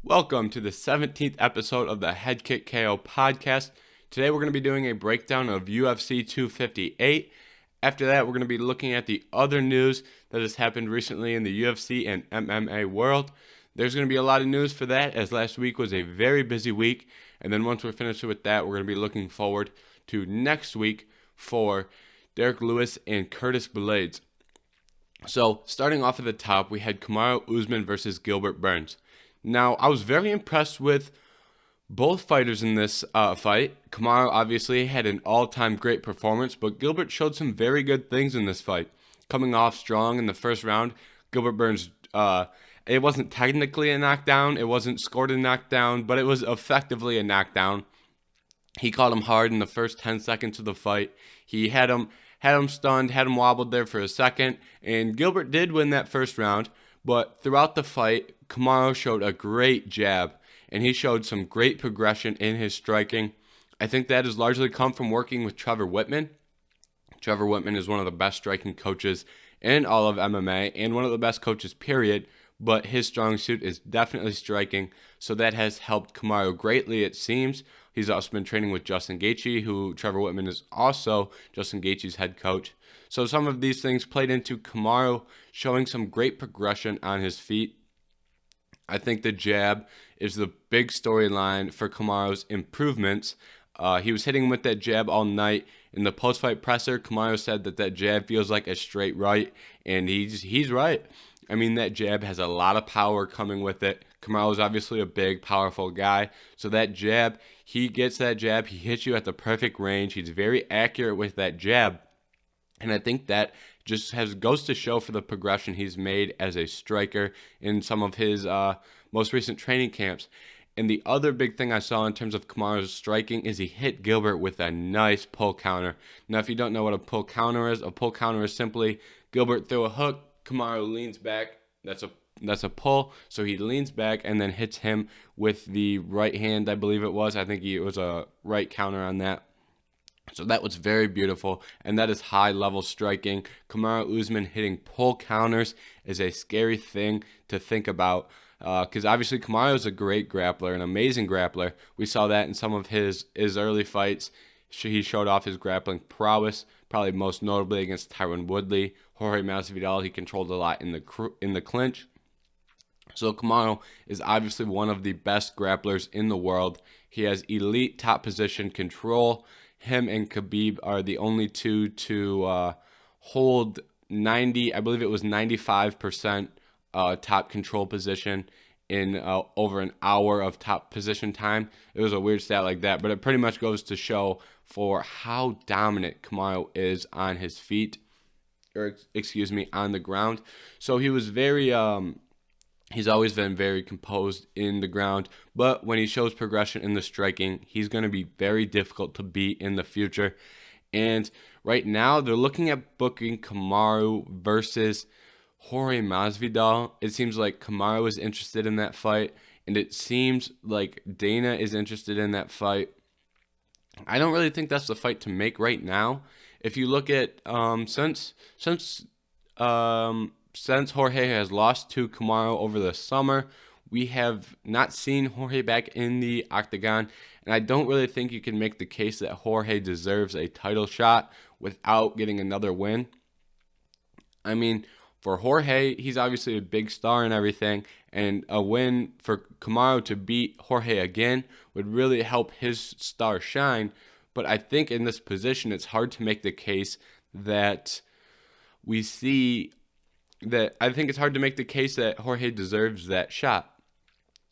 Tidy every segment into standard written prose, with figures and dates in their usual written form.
Welcome to the 17th episode of the Head Kick KO podcast. Today we're going to be doing a breakdown of UFC 258. After that, we're going to be looking at the other news that has happened recently in the UFC and MMA world. There's going to be a lot of news for that, as last week was a very busy week. And then once we're finished with that, we're going to be looking forward to next week for Derrick Lewis and Curtis Blaydes. So, starting off at the top, we had Kamaru Usman versus Gilbert Burns. Now, I was very impressed with both fighters in this fight. Kamaru obviously had an all-time great performance, but Gilbert showed some very good things in this fight. Coming off strong in the first round, Gilbert Burns, it wasn't technically a knockdown, it wasn't scored a knockdown, but it was effectively a knockdown. He caught him hard in the first 10 seconds of the fight. He had him stunned, had him wobbled there for a second, and Gilbert did win that first round. But throughout the fight, Kamaru showed a great jab, and he showed some great progression in his striking. I think that has largely come from working with Trevor Wittman. Trevor Wittman is one of the best striking coaches in all of MMA, and one of the best coaches, period. But his strong suit is definitely striking, so that has helped Kamaru greatly, it seems. He's also been training with Justin Gaethje, who Trevor Wittman is also Justin Gaethje's head coach. So some of these things played into Kamaru showing some great progression on his feet. I think the jab is the big storyline for Kamaru's improvements. He was hitting with that jab all night. In the post-fight presser, Kamaru said that jab feels like a straight right, and he's right. I mean, that jab has a lot of power coming with it. Kamaru is obviously a big, powerful guy. So that jab, he gets that jab, he hits you at the perfect range. He's very accurate with that jab. And I think that just goes to show for the progression he's made as a striker in some of his most recent training camps. And the other big thing I saw in terms of Kamaru's striking is he hit Gilbert with a nice pull counter. Now, if you don't know what a pull counter is simply Gilbert threw a hook, Kamaru leans back. That's a pull. So he leans back and then hits him with the right hand, I believe it was. I think it was a right counter on that. So that was very beautiful, and that is high-level striking. Kamaru Usman hitting pull counters is a scary thing to think about because obviously Kamaru is a great grappler, an amazing grappler. We saw that in some of his early fights. He showed off his grappling prowess, probably most notably against Tyron Woodley. Jorge Masvidal, he controlled a lot in the clinch. So Kamaru is obviously one of the best grapplers in the world. He has elite top position control. Him and Khabib are the only two to hold 90, I believe it was 95% top control position in over an hour of top position time. It was a weird stat like that, but it pretty much goes to show for how dominant Kamaru is on his feet, or on the ground. So he was very he's always been very composed in the ground, but when he shows progression in the striking, he's going to be very difficult to beat in the future. And right now, they're looking at booking Kamaru versus Jorge Masvidal. It seems like Kamaru is interested in that fight, and it seems like Dana is interested in that fight. I don't really think that's the fight to make right now. If you look at since Jorge has lost to Kamaru over the summer, we have not seen Jorge back in the octagon, and I don't really think you can make the case that Jorge deserves a title shot without getting another win. I mean, for Jorge, he's obviously a big star and everything, and a win for Kamaru to beat Jorge again would really help his star shine, but I think in this position, it's hard to make the case that it's hard to make the case that Jorge deserves that shot.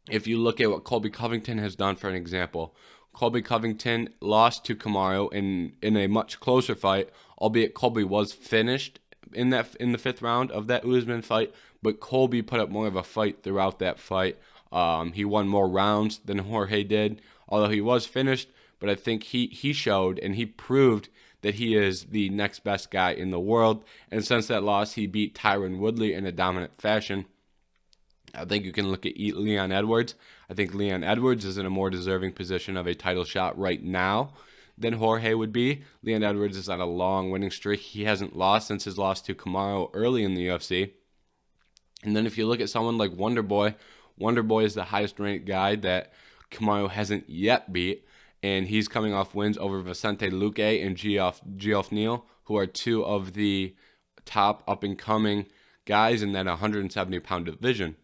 If you look at what Colby Covington has done, for an example, Colby Covington lost to Kamaru in a much closer fight, albeit Colby was finished in the fifth round of that Usman fight, but Colby put up more of a fight throughout that fight. He won more rounds than Jorge did, although he was finished, but I think he showed and he proved that he is the next best guy in the world. And since that loss, he beat Tyron Woodley in a dominant fashion. I think you can look at Leon Edwards. I think Leon Edwards is in a more deserving position of a title shot right now than Jorge would be. Leon Edwards is on a long winning streak. He hasn't lost since his loss to Kamaru early in the UFC. And then if you look at someone like Wonderboy, Wonder Boy is the highest ranked guy that Kamaru hasn't yet beat, and he's coming off wins over Vicente Luque and Geoff Neal, who are two of the top up-and-coming guys in that 170-pound division.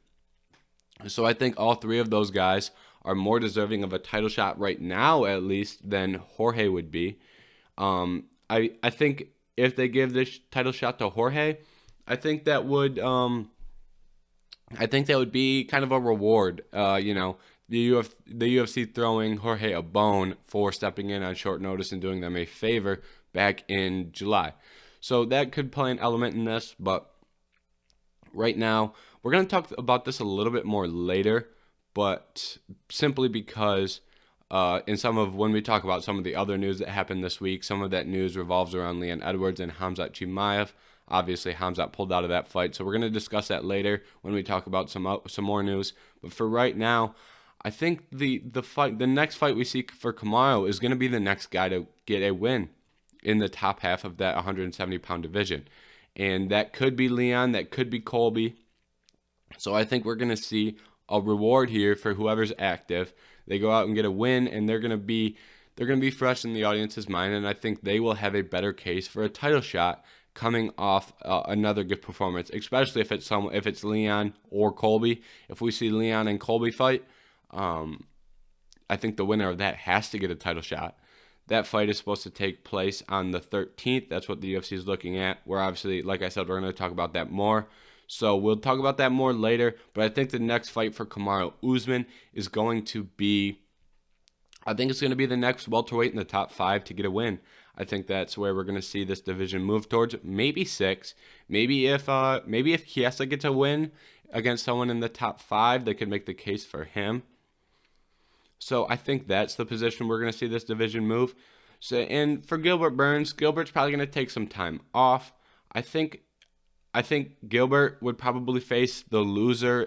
So I think all three of those guys are more deserving of a title shot right now, at least, than Jorge would be. I think if they give this title shot to Jorge, I think that would be kind of a reward. The UFC throwing Jorge a bone for stepping in on short notice and doing them a favor back in July. So that could play an element in this, but right now we're going to talk about this a little bit more later, but simply because when we talk about some of the other news that happened this week, some of that news revolves around Leon Edwards and Khamzat Chimaev. Obviously, Khamzat pulled out of that fight, so we're going to discuss that later when we talk about some more news. But for right now, I think the next fight we see for Kamaru is going to be the next guy to get a win in the top half of that 170-pound division. And that could be Leon, that could be Colby. So I think we're going to see a reward here for whoever's active. They go out and get a win, and they're going to be fresh in the audience's mind, and I think they will have a better case for a title shot coming off another good performance, especially if it's Leon or Colby. If we see Leon and Colby fight, I think the winner of that has to get a title shot. That fight is supposed to take place on the 13th. That's what the UFC is looking at. We're obviously, like I said, we're going to talk about that more. So we'll talk about that more later. But I think the next fight for Kamaru Usman is going to be, I think it's going to be the next welterweight in the top 5 to get a win. I think that's where we're going to see this division move towards. Maybe 6. Maybe if Chiesa gets a win against someone in the top 5, they could make the case for him. So I think that's the position we're going to see this division move. So, and for Gilbert Burns, Gilbert's probably going to take some time off. I think Gilbert would probably face the loser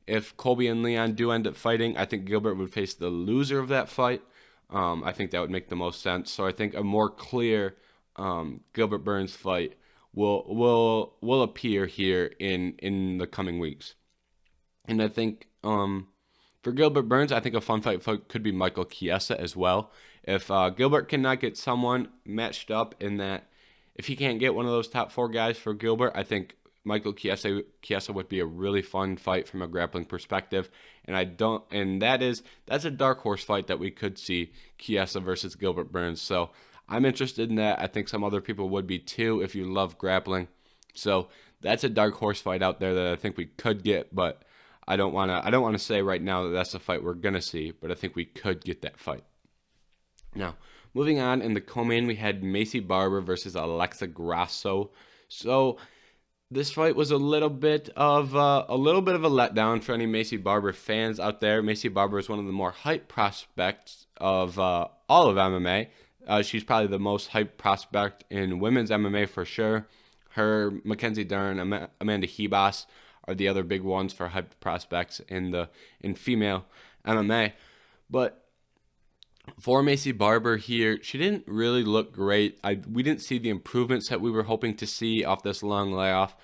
if Colby and Leon do end up fighting. I think Gilbert would face the loser of that fight. I think that would make the most sense. So I think a more clear Gilbert Burns fight will appear here in the coming weeks. And I think for Gilbert Burns, I think a fun fight could be Michael Chiesa as well. If Gilbert cannot get someone matched up in that, if he can't get one of those top 4 guys for Gilbert, I think Michael Chiesa would be a really fun fight from a grappling perspective. And that's a dark horse fight that we could see, Chiesa versus Gilbert Burns. So I'm interested in that. I think some other people would be too if you love grappling. So that's a dark horse fight out there that I think we could get, but I don't want to say right now that that's the fight we're going to see, but I think we could get that fight. Now, moving on, in the co-main, we had Macy Barber versus Alexa Grasso. So this fight was a little bit of a letdown for any Macy Barber fans out there. Macy Barber is one of the more hyped prospects of all of MMA. She's probably the most hyped prospect in women's MMA for sure. Her, Mackenzie Dern, Amanda Hebas are the other big ones for hyped prospects in female MMA. But for Macy Barber here, she didn't really look great. We didn't see the improvements that we were hoping to see off this long layoff.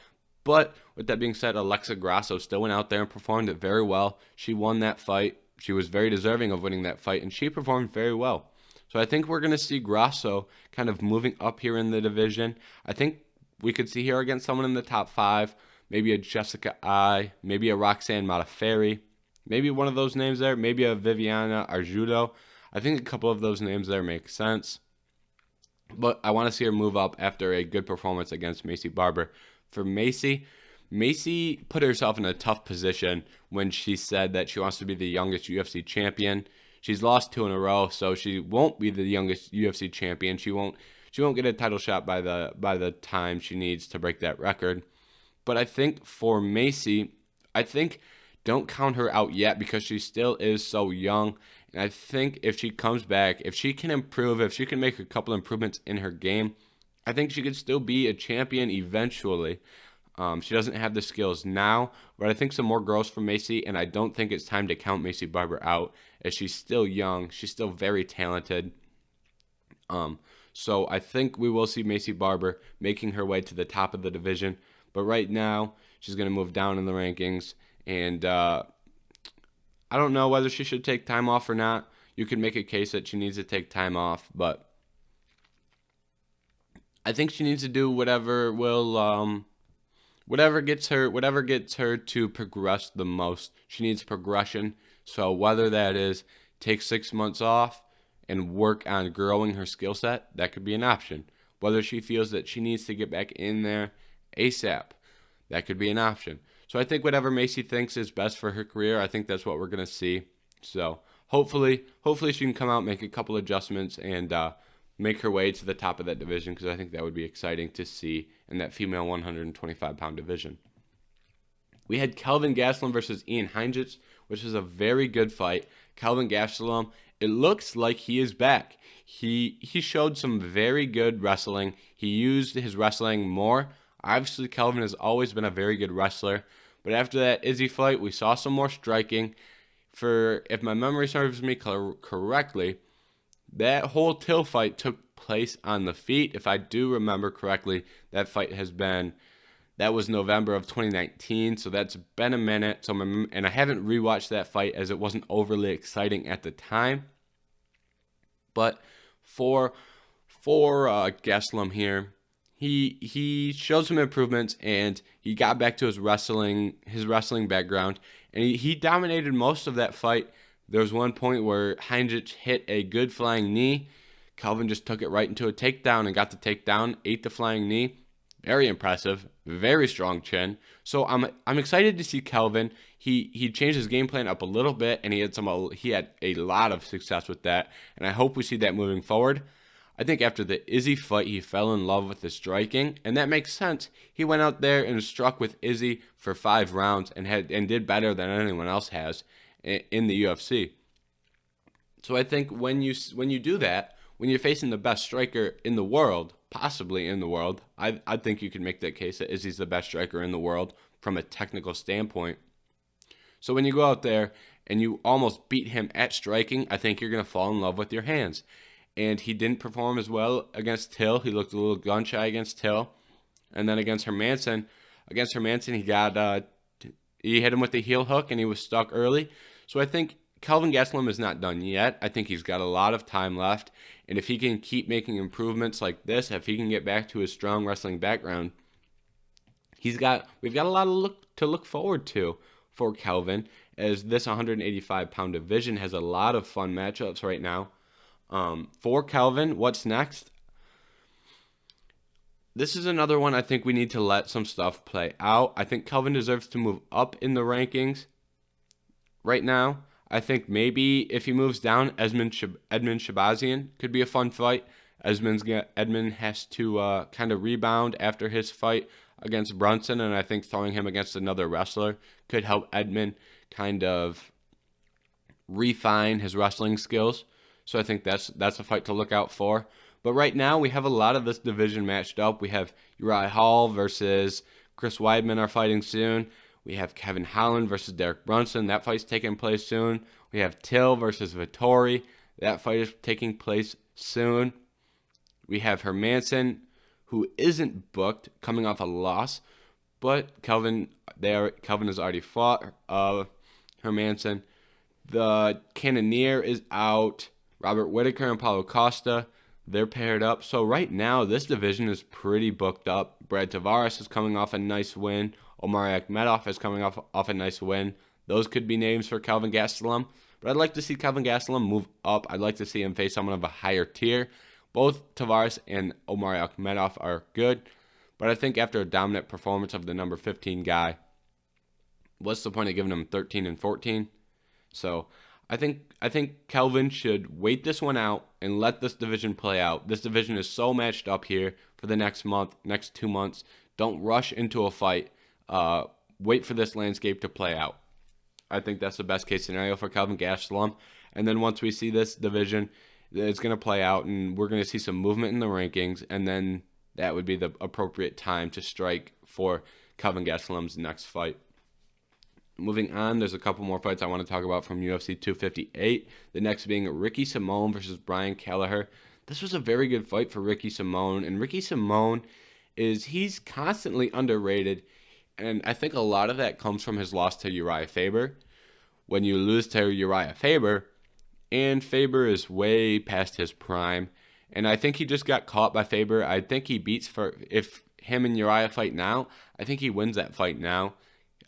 But with that being said, Alexa Grasso still went out there and performed it very well. She won that fight. She was very deserving of winning that fight, and she performed very well. So I think we're going to see Grasso kind of moving up here in the division. I think we could see her against someone in the top 5. Maybe a Jessica Ai, maybe a Roxanne Modafferi, maybe one of those names there, maybe a Viviana Arjudo. I think a couple of those names there make sense. But I want to see her move up after a good performance against Macy Barber. For Macy put herself in a tough position when she said that she wants to be the youngest UFC champion. She's lost 2 in a row, so she won't be the youngest UFC champion. She won't get a title shot by the time she needs to break that record. But I think for Macy, don't count her out yet because she still is so young. And I think if she comes back, if she can improve, if she can make a couple improvements in her game, I think she could still be a champion eventually. She doesn't have the skills now, but I think some more growth for Macy, and I don't think it's time to count Macy Barber out as she's still young. She's still very talented. So I think we will see Macy Barber making her way to the top of the division. But right now, she's going to move down in the rankings, and I don't know whether she should take time off or not. You could make a case that she needs to take time off, but I think she needs to do whatever gets her to progress the most. She needs progression. So whether that is take 6 months off and work on growing her skill set, that could be an option. Whether she feels that she needs to get back in there ASAP, that could be an option. So I think whatever Macy thinks is best for her career, I think that's what we're going to see. So hopefully she can come out, make a couple adjustments, and make her way to the top of that division, because I think that would be exciting to see in that female 125-pound division. We had Kelvin Gastelum versus Ian Heinisch, which was a very good fight. Kelvin Gastelum, it looks like he is back. He showed some very good wrestling. He used his wrestling more. Obviously, Kelvin has always been a very good wrestler. But after that Izzy fight, we saw some more striking. If my memory serves me correctly, that whole Till fight took place on the feet. If I do remember correctly, that was November of 2019, so that's been a minute. And I haven't rewatched that fight as it wasn't overly exciting at the time. But for Gastelum here, he showed some improvements, and he got back to his wrestling background, and he dominated most of that fight. There was one point where Heinisch hit a good flying knee. Kelvin just took it right into a takedown and got the takedown, ate the flying knee. Very impressive, very strong chin. So I'm excited to see Kelvin. He changed his game plan up a little bit, and he had a lot of success with that, and I hope we see that moving forward. I think after the Izzy fight, he fell in love with the striking, and that makes sense. He went out there and struck with Izzy for 5 rounds and did better than anyone else has in the UFC. So I think when you do that, when you're facing the best striker in the world, possibly in the world, I think you can make that case that Izzy's the best striker in the world from a technical standpoint. So when you go out there and you almost beat him at striking, I think you're going to fall in love with your hands. And he didn't perform as well against Till. He looked a little gun-shy against Till. And then against Hermansson, he hit him with the heel hook, and he was stuck early. So I think Kelvin Gastelum is not done yet. I think he's got a lot of time left. And if he can keep making improvements like this, if he can get back to his strong wrestling background, we've got a lot to look forward to for Kelvin, as this 185-pound division has a lot of fun matchups right now. For Kelvin, what's next? This is another one I think we need to let some stuff play out. I think Kelvin deserves to move up in the rankings right now. I think maybe if he moves down, Edmund Shabazian could be a fun fight. Edmund has to kind of rebound after his fight against Brunson, and I think throwing him against another wrestler could help Edmund kind of refine his wrestling skills. So I think that's a fight to look out for. But right now, we have a lot of this division matched up. We have Uriah Hall versus Chris Weidman are fighting soon. We have Kevin Holland versus Derek Brunson. That fight's taking place soon. We have Till versus Vettori. That fight is taking place soon. We have Hermansson, who isn't booked, coming off a loss. But Kelvin has already fought Hermansson. The Cannonier is out. Robert Whittaker and Paulo Costa, they're paired up. So right now, this division is pretty booked up. Brad Tavares is coming off a nice win. Omari Akhmedov is coming off a nice win. Those could be names for Kelvin Gastelum. But I'd like to see Kelvin Gastelum move up. I'd like to see him face someone of a higher tier. Both Tavares and Omari Akhmedov are good. But I think after a dominant performance of the number 15 guy, what's the point of giving him 13 and 14? So I think Kelvin should wait this one out and let this division play out. This division is so matched up here for the next 2 months. Don't rush into a fight. Wait for this landscape to play out. I think that's the best case scenario for Kelvin Gastelum. And then once we see this division, it's going to play out, and we're going to see some movement in the rankings, and then that would be the appropriate time to strike for Kelvin Gastelum's next fight. Moving on, there's a couple more fights I want to talk about from UFC 258. The next being Ricky Simón versus Brian Kelleher. This was a very good fight for Ricky Simón, and Ricky Simón he's constantly underrated, and I think a lot of that comes from his loss to Uriah Faber. when you lose to Uriah Faber, and Faber is way past his prime, and I think he just got caught by Faber. I think he beats if him and Uriah fight now, I think he wins that fight now.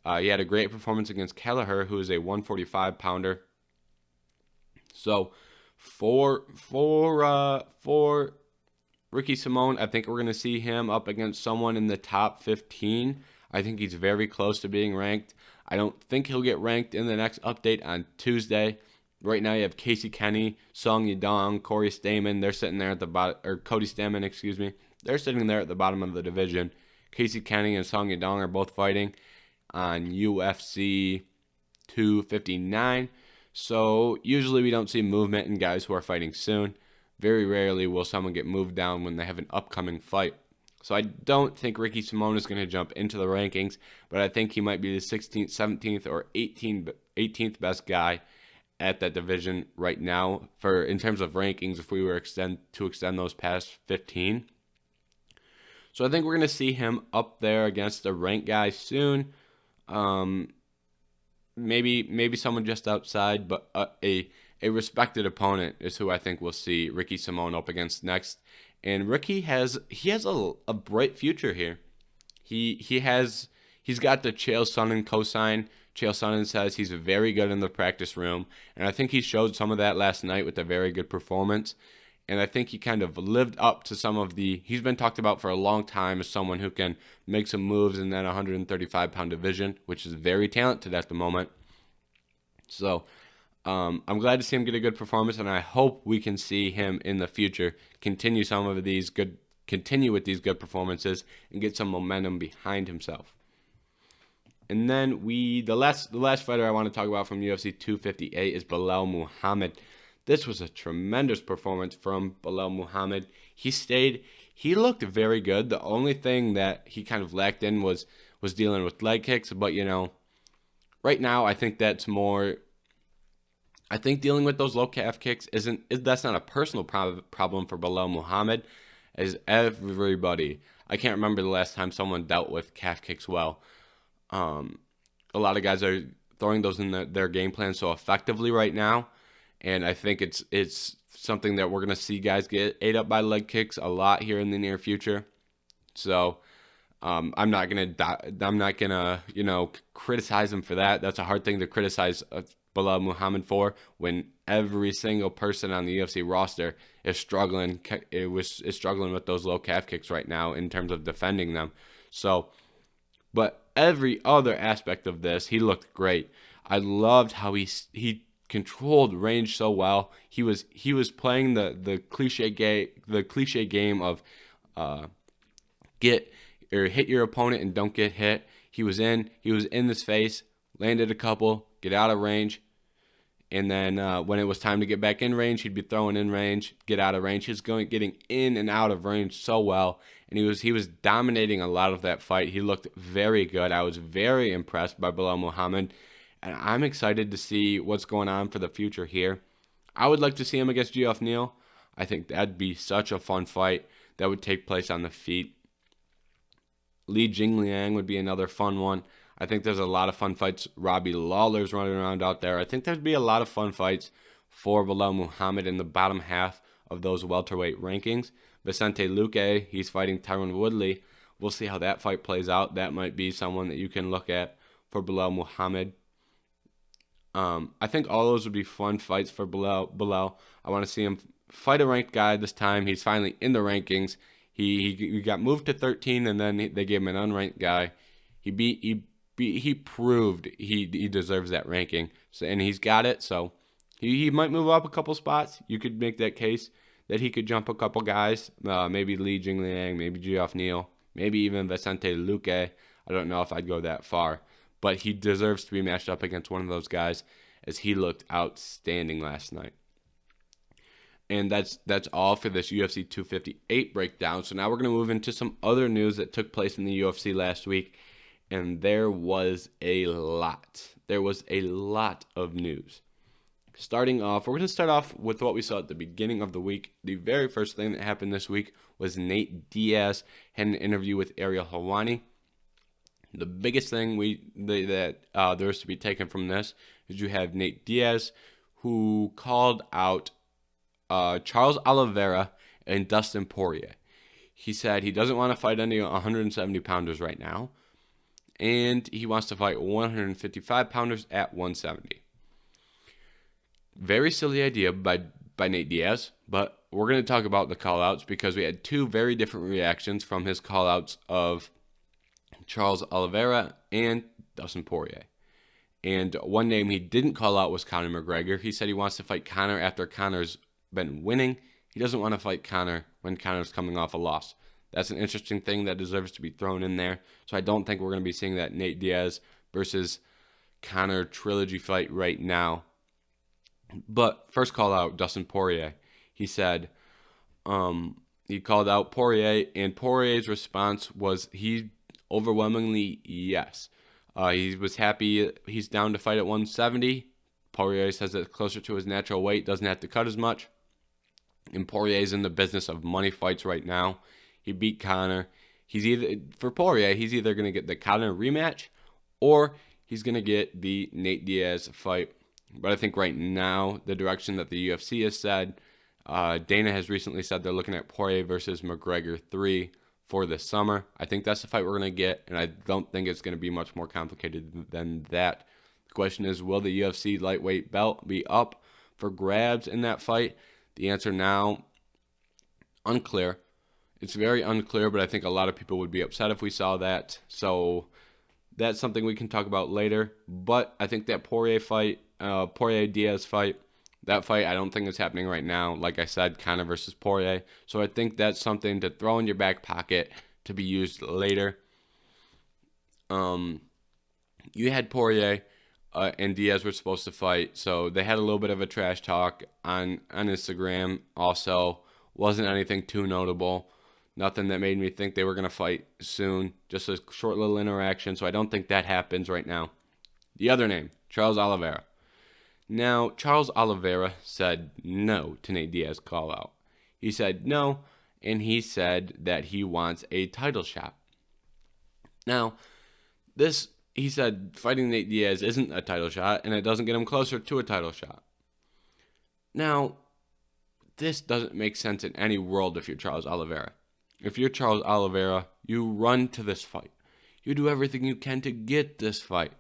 He had a great performance against Kelleher, who is a 145-pounder. So for Ricky Simón, I think we're going to see him up against someone in the top 15. I think he's very close to being ranked. I don't think he'll get ranked in the next update on Tuesday. Right now you have Casey Kenny, Song Yadong, Corey Stamen. They're sitting there at the bottom, or Cody Stamen, excuse me. They're sitting there at the bottom of the division. Casey Kenny and Song Yadong are both fighting on UFC 259. So usually we don't see movement in guys who are fighting soon. Very rarely will someone get moved down when they have an upcoming fight. So I don't think Ricky Simón is going to jump into the rankings, but I think he might be the 16th, 17th, or 18th best guy at that division right now in terms of rankings if we were to extend those past 15. So I think we're going to see him up there against a ranked guy soon. Maybe someone just outside, but a respected opponent is who I think we'll see Ricky Simón up against next. And Ricky has a bright future here. He's got the Chael Sonnen cosign. Chael Sonnen says he's very good in the practice room, and I think he showed some of that last night with a very good performance. And I think he kind of lived up to some of he's been talked about for a long time as someone who can make some moves in that 135-pound division, which is very talented at the moment. So I'm glad to see him get a good performance, and I hope we can see him in the future continue with these good performances and get some momentum behind himself. And then the last fighter I want to talk about from UFC 258 is Belal Muhammad. This was a tremendous performance from Belal Muhammad. He looked very good. The only thing that he kind of lacked in was dealing with leg kicks, but right now I think that's more. I think dealing with those low calf kicks that's not a personal problem for Belal Muhammad, as everybody. I can't remember the last time someone dealt with calf kicks well. A lot of guys are throwing those in their game plan so effectively right now, and I think it's something that we're gonna see guys get ate up by leg kicks a lot here in the near future. So I'm not gonna criticize him for that. That's a hard thing to criticize Belal Muhammad for when every single person on the UFC roster is struggling with those low calf kicks right now in terms of defending them. So, but every other aspect of this, he looked great. I loved how he controlled range so well. He was playing the cliche game of hit your opponent and don't get hit. He was in his face, landed a couple, get out of range, and then when it was time to get back in range, he'd be throwing in range, get out of range. He was getting in and out of range so well, and he was dominating a lot of that fight. He looked very good. I was very impressed by Belal Muhammad, and I'm excited to see what's going on for the future here. I would like to see him against Geoff Neal. I think that'd be such a fun fight that would take place on the feet. Li Jingliang would be another fun one. I think there's a lot of fun fights. Robbie Lawler's running around out there. I think there'd be a lot of fun fights for Belal Muhammad in the bottom half of those welterweight rankings. Vicente Luque, he's fighting Tyron Woodley. We'll see how that fight plays out. That might be someone that you can look at for Belal Muhammad. I think all those would be fun fights for Belal. I want to see him fight a ranked guy this time. He's finally in the rankings. He got moved to 13, and then they gave him an unranked guy. He proved he deserves that ranking, and he's got it. So he might move up a couple spots. You could make that case that he could jump a couple guys, maybe Li Jingliang, maybe Geoff Neal, maybe even Vicente Luque. I don't know if I'd go that far, but he deserves to be matched up against one of those guys, as he looked outstanding last night. And that's all for this UFC 258 breakdown. So now we're going to move into some other news that took place in the UFC last week. And there was a lot. There was a lot of news. Starting off, we're going to start off with what we saw at the beginning of the week. The very first thing that happened this week was Nate Diaz had an interview with Ariel Helwani. The biggest thing there is to be taken from this is you have Nate Diaz, who called out Charles Oliveira and Dustin Poirier. He said he doesn't want to fight any 170-pounders right now, and he wants to fight 155-pounders at 170. Very silly idea by Nate Diaz, but we're going to talk about the call-outs because we had two very different reactions from his call-outs of Charles Oliveira and Dustin Poirier. And one name he didn't call out was Conor McGregor. He said he wants to fight Conor after Conor's been winning. He doesn't want to fight Conor when Conor's coming off a loss. That's an interesting thing that deserves to be thrown in there. So I don't think we're going to be seeing that Nate Diaz versus Conor trilogy fight right now. But first call out, Dustin Poirier. He said he called out Poirier, and Poirier's response was overwhelmingly yes. He was happy he's down to fight at 170. Poirier says it's closer to his natural weight, doesn't have to cut as much. And Poirier's in the business of money fights right now. He beat Conor. For Poirier, he's either going to get the Conor rematch or he's going to get the Nate Diaz fight. But I think right now, the direction that the UFC has said, Dana has recently said they're looking at Poirier versus McGregor 3 for this summer. I think that's the fight we're going to get, and I don't think it's going to be much more complicated than that. The question is, will the UFC lightweight belt be up for grabs in that fight? The answer now, unclear. It's very unclear, but I think a lot of people would be upset if we saw that. So that's something we can talk about later. But I think that Poirier-Diaz fight, that fight I don't think is happening right now. Like I said, Conor versus Poirier. So I think that's something to throw in your back pocket to be used later. You had Poirier and Diaz were supposed to fight, so they had a little bit of a trash talk on Instagram. Also, wasn't anything too notable. Nothing that made me think they were going to fight soon. Just a short little interaction, so I don't think that happens right now. The other name, Charles Oliveira. Now, Charles Oliveira said no to Nate Diaz call out. He said no, and he said that he wants a title shot. Now, he said fighting Nate Diaz isn't a title shot, and it doesn't get him closer to a title shot. Now, this doesn't make sense in any world if you're Charles Oliveira. If you're Charles Oliveira, you run to this fight. You do everything you can to get this fight.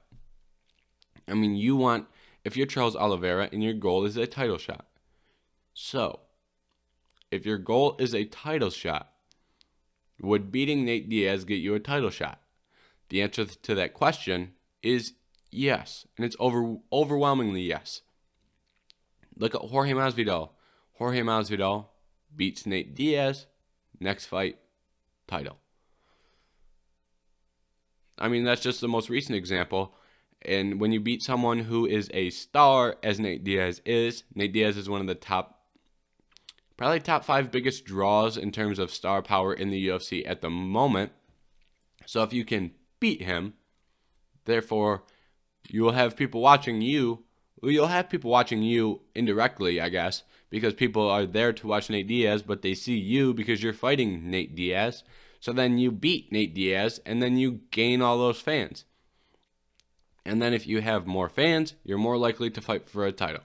I mean, if you're Charles Oliveira and your goal is a title shot. So, if your goal is a title shot, would beating Nate Diaz get you a title shot? The answer to that question is yes, and it's overwhelmingly yes. Look at Jorge Masvidal. Jorge Masvidal beats Nate Diaz. Next fight, title. I mean, that's just the most recent example. And when you beat someone who is a star, as Nate Diaz is one of the probably top 5 biggest draws in terms of star power in the UFC at the moment. So if you can beat him, therefore, you will have people watching you. You'll have people watching you indirectly, I guess, because people are there to watch Nate Diaz, but they see you because you're fighting Nate Diaz. So then you beat Nate Diaz, and then you gain all those fans. And then if you have more fans, you're more likely to fight for a title.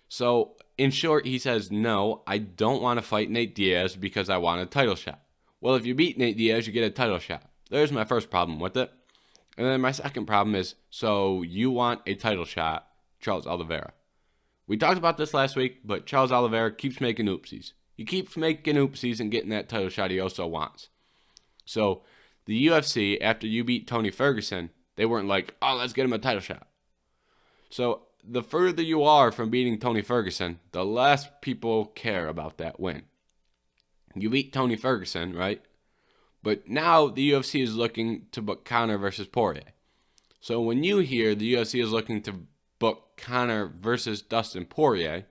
So, in short, he says, no, I don't want to fight Nate Diaz because I want a title shot. Well, if you beat Nate Diaz, you get a title shot. There's my first problem with it. And then my second problem is, so you want a title shot, Charles Oliveira. We talked about this last week, but Charles Oliveira keeps making oopsies. He keeps making oopsies and getting that title shot he also wants. So, the UFC, after you beat Tony Ferguson, they weren't like, oh, let's get him a title shot. So, the further you are from beating Tony Ferguson, the less people care about that win. You beat Tony Ferguson, right? But now the UFC is looking to book Conor versus Poirier. So when you hear the UFC is looking to book Conor versus Dustin Poirier,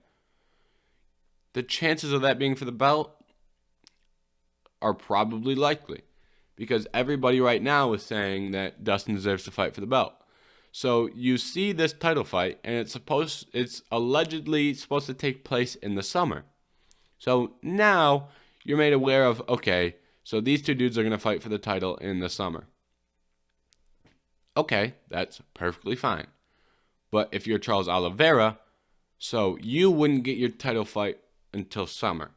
the chances of that being for the belt are probably likely. Because everybody right now is saying that Dustin deserves to fight for the belt. So you see this title fight, and it's allegedly supposed to take place in the summer. So now you're made aware of, okay, so these two dudes are going to fight for the title in the summer. Okay, that's perfectly fine. But if you're Charles Oliveira, so you wouldn't get your title fight until summer.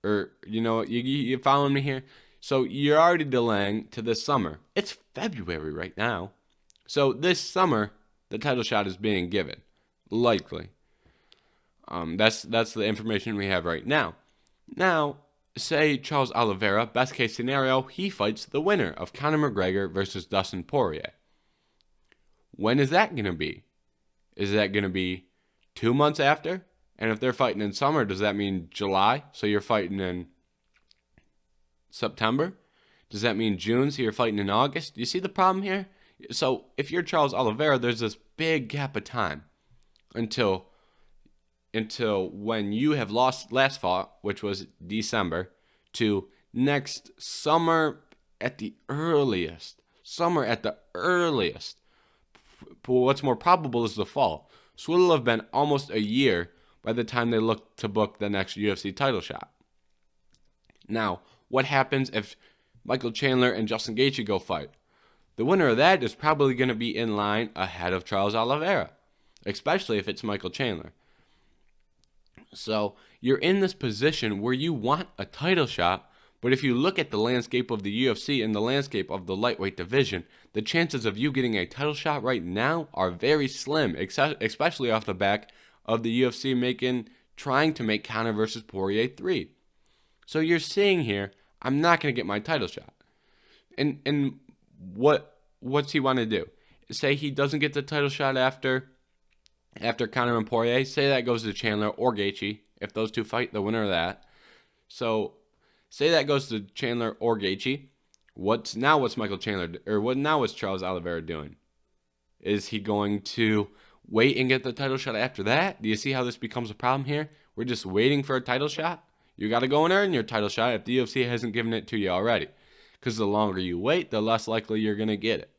Or, you following me here? So you're already delaying to this summer. It's February right now. So this summer, the title shot is being given. Likely. That's the information we have right now. Now, say Charles Oliveira, best case scenario, he fights the winner of Conor McGregor versus Dustin Poirier. When is that going to be? Is that going to be 2 months after? And if they're fighting in summer, does that mean July? So you're fighting in September? Does that mean June? So you're fighting in August? Do you see the problem here? So if you're Charles Oliveira, there's this big gap of time until when you have last fought, which was December, to next summer at the earliest. Summer at the earliest. What's more probable is the fall. So it'll have been almost a year by the time they look to book the next UFC title shot. Now, what happens if Michael Chandler and Justin Gaethje go fight? The winner of that is probably going to be in line ahead of Charles Oliveira, especially if it's Michael Chandler. So you're in this position where you want a title shot, but if you look at the landscape of the UFC and the landscape of the lightweight division, the chances of you getting a title shot right now are very slim, especially off the back of the UFC trying to make Conor versus Poirier 3. So you're seeing here, I'm not going to get my title shot. And what's he want to do? Say he doesn't get the title shot after Conor and Poirier. Say that goes to Chandler or Gaethje. If those two fight, the winner of that. So say that goes to Chandler or Gaethje. What's Michael Chandler, what's Charles Oliveira doing? Is he going to wait and get the title shot after that? Do you see how this becomes a problem here? We're just waiting for a title shot. You got to go and earn your title shot if the UFC hasn't given it to you already. Because the longer you wait, the less likely you're going to get it.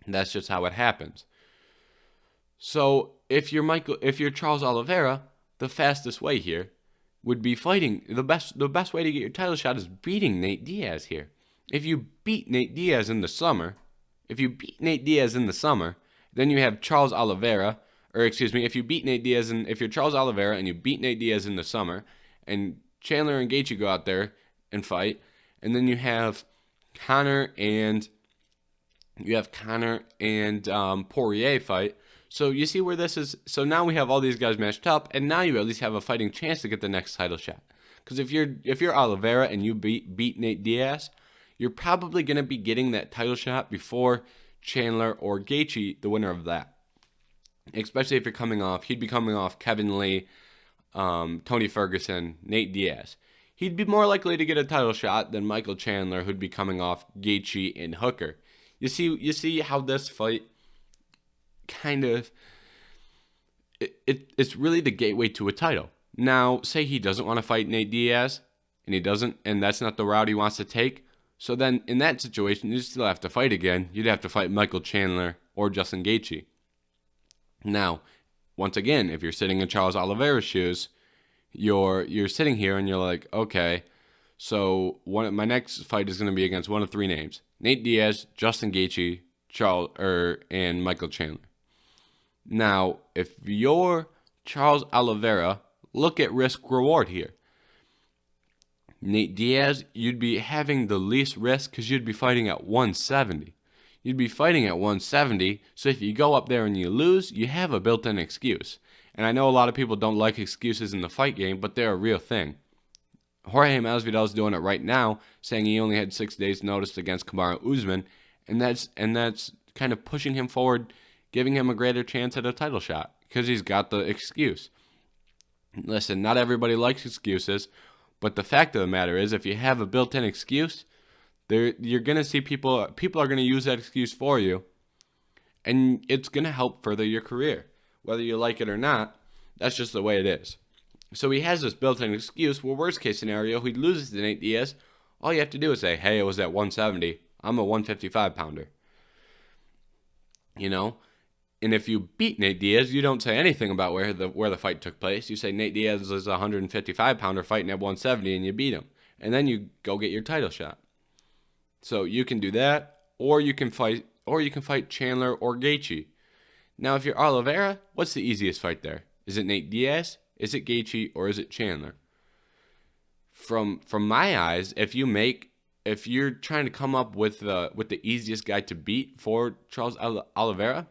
And that's just how it happens. So if you're Charles Oliveira, the fastest way here would be fighting. The best way to get your title shot is beating Nate Diaz here. If you beat Nate Diaz in the summer, then you have Charles Oliveira, if you're Charles Oliveira and you beat Nate Diaz in the summer, and Chandler and Gaethje go out there and fight, and then you have Conor and Poirier fight. So you see where this is. So now we have all these guys matched up, and now you at least have a fighting chance to get the next title shot. Because if you're Oliveira and you beat Nate Diaz, you're probably going to be getting that title shot before Chandler or Gaethje, the winner of that. Especially if he'd be coming off Kevin Lee, Tony Ferguson, Nate Diaz. He'd be more likely to get a title shot than Michael Chandler, who'd be coming off Gaethje and Hooker. You see how this fight kind of it's really the gateway to a title. Now, say he doesn't want to fight Nate Diaz, and that's not the route he wants to take. So then, in that situation, you still have to fight again. You'd have to fight Michael Chandler or Justin Gaethje. Now, once again, if you're sitting in Charles Oliveira's shoes, you're sitting here and you're like, okay, so my next fight is going to be against one of three names: Nate Diaz, Justin Gaethje, and Michael Chandler. Now, if you're Charles Oliveira, look at risk-reward here. Nate Diaz, you'd be having the least risk because you'd be fighting at 170. So if you go up there and you lose, you have a built-in excuse. And I know a lot of people don't like excuses in the fight game, but they're a real thing. Jorge Masvidal's doing it right now, saying he only had 6 days' notice against Kamaru Usman, and that's kind of pushing him forward, giving him a greater chance at a title shot because he's got the excuse. Listen, not everybody likes excuses, but the fact of the matter is, if you have a built-in excuse, you're going to see people are going to use that excuse for you, and it's going to help further your career. Whether you like it or not, that's just the way it is. So he has this built-in excuse. Well, worst case scenario, he loses to Nate Diaz. All you have to do is say, hey, it was at 170. I'm a 155-pounder. And if you beat Nate Diaz, you don't say anything about where the fight took place. You say Nate Diaz is a 155-pounder fighting at 170, and you beat him. And then you go get your title shot. So you can do that, or you can fight Chandler or Gaethje. Now, if you're Oliveira, what's the easiest fight there? Is it Nate Diaz? Is it Gaethje? Or is it Chandler? From my eyes, if you're trying to come up with the easiest guy to beat for Charles Oliveira,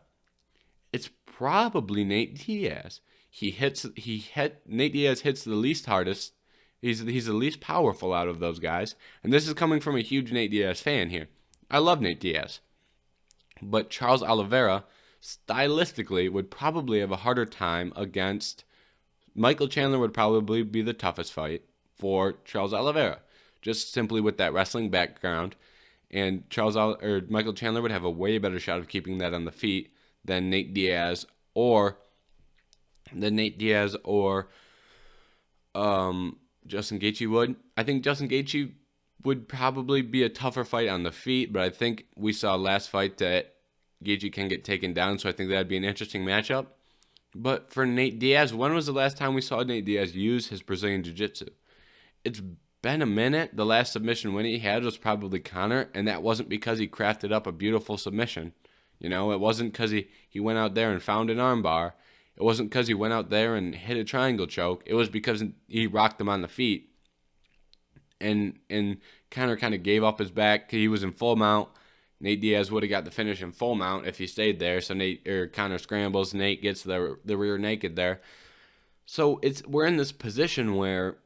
it's probably Nate Diaz. Nate Diaz hits the least hardest. He's the least powerful out of those guys. And this is coming from a huge Nate Diaz fan here. I love Nate Diaz. But Charles Oliveira, stylistically, would probably have a harder time against Michael Chandler. Would probably be the toughest fight for Charles Oliveira, just simply with that wrestling background. And Michael Chandler would have a way better shot of keeping that on the feet than Nate Diaz or Justin Gaethje would. I think Justin Gaethje would probably be a tougher fight on the feet, but I think we saw last fight that Gaethje can get taken down, so I think that'd be an interesting matchup. But for Nate Diaz, when was the last time we saw Nate Diaz use his Brazilian Jiu-Jitsu? It's been a minute. The last submission win he had was probably Conor, and that wasn't because he crafted up a beautiful submission. It wasn't because he went out there and found an armbar. It wasn't because he went out there and hit a triangle choke. It was because he rocked him on the feet. And Conor kind of gave up his back. He was in full mount. Nate Diaz would have got the finish in full mount if he stayed there. So Conor scrambles. Nate gets the rear naked there. So we're in this position where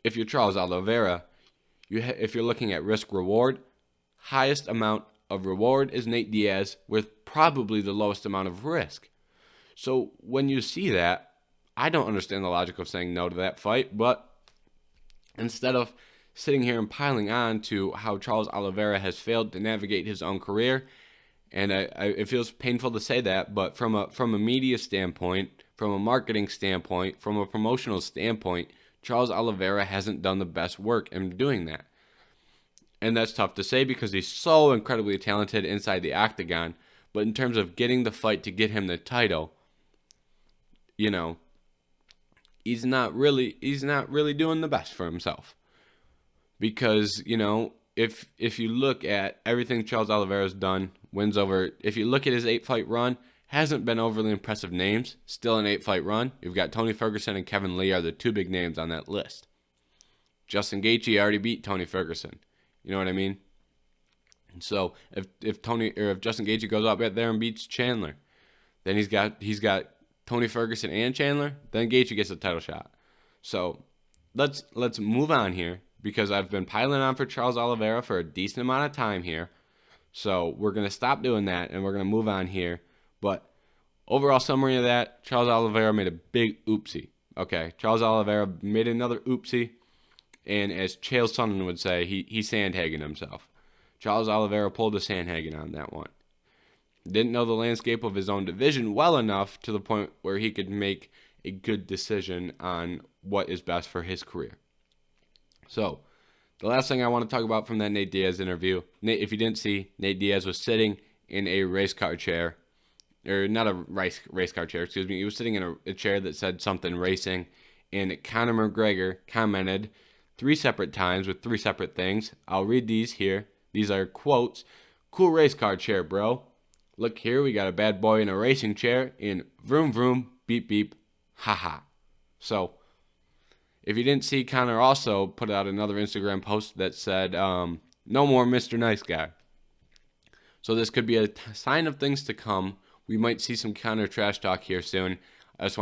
if you're Charles Oliveira, if you're looking at risk-reward, highest amount of reward is Nate Diaz with probably the lowest amount of risk. So when you see that, I don't understand the logic of saying no to that fight, but instead of sitting here and piling on to how Charles Oliveira has failed to navigate his own career, and it feels painful to say that, but from a media standpoint, from a marketing standpoint, from a promotional standpoint, Charles Oliveira hasn't done the best work in doing that. And that's tough to say because he's so incredibly talented inside the octagon, but in terms of getting the fight to get him the title, he's not really doing the best for himself. Because, if you look at everything Charles Oliveira's done, if you look at his 8-fight run, hasn't been overly impressive names. Still an 8-fight run. You've got Tony Ferguson and Kevin Lee are the two big names on that list. Justin Gaethje already beat Tony Ferguson. You know what I mean? And so if Justin Gaethje goes out there and beats Chandler, then he's got Tony Ferguson and Chandler, then Gaethje gets a title shot. So let's move on here because I've been piling on for Charles Oliveira for a decent amount of time here. So we're going to stop doing that and we're going to move on here. But overall summary of that, Charles Oliveira made a big oopsie. Okay, Charles Oliveira made another oopsie. And as Chael Sonnen would say, he sandhagging himself. Charles Oliveira pulled a sandhagging on that one. Didn't know the landscape of his own division well enough to the point where he could make a good decision on what is best for his career. So, the last thing I want to talk about from that Nate Diaz interview, if you didn't see, Nate Diaz was sitting in a race car chair, or not a race car chair, excuse me. He was sitting in a chair that said something racing, and Conor McGregor commented 3 separate times with 3 separate things. I'll read these here. These are quotes. Cool race car chair, bro. Look here, we got a bad boy in a racing chair in vroom vroom, beep beep, haha. So, if you didn't see, Conor also put out another Instagram post that said, no more Mr. Nice Guy. So this could be a sign of things to come. We might see some Conor trash talk here soon. That's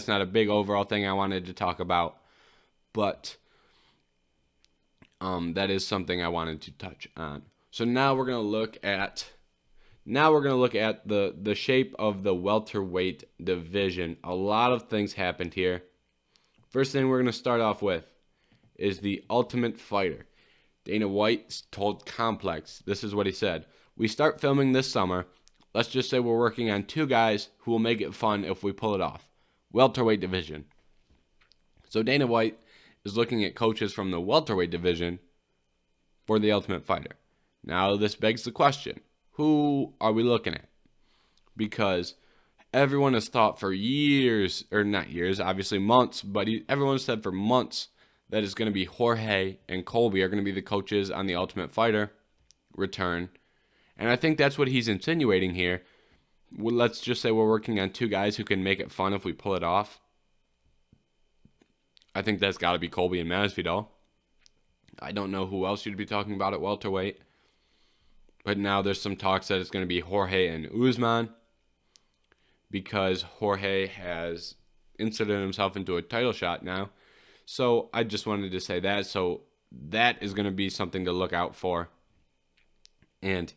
not a big overall thing I wanted to talk about. But that is something I wanted to touch on. So now we're gonna look at the shape of the welterweight division. A lot of things happened here. First thing we're gonna start off with is the Ultimate Fighter. Dana White told Complex, this is what he said: "We start filming this summer. Let's just say we're working on 2 guys who will make it fun if we pull it off. Welterweight division." So Dana White is looking at coaches from the welterweight division for the Ultimate Fighter. Now this begs the question, who are we looking at? Because everyone has thought for years, or not years, obviously months, but everyone said for months that it's going to be Jorge and Colby are going to be the coaches on the Ultimate Fighter return. And I think that's what he's insinuating here. let's just say we're working on two guys who can make it fun if we pull it off. I think that's got to be Colby and Masvidal. I don't know who else you'd be talking about at welterweight. But now there's some talks that it's going to be Jorge and Usman, because Jorge has inserted himself into a title shot now. So I just wanted to say that. So that is going to be something to look out for. And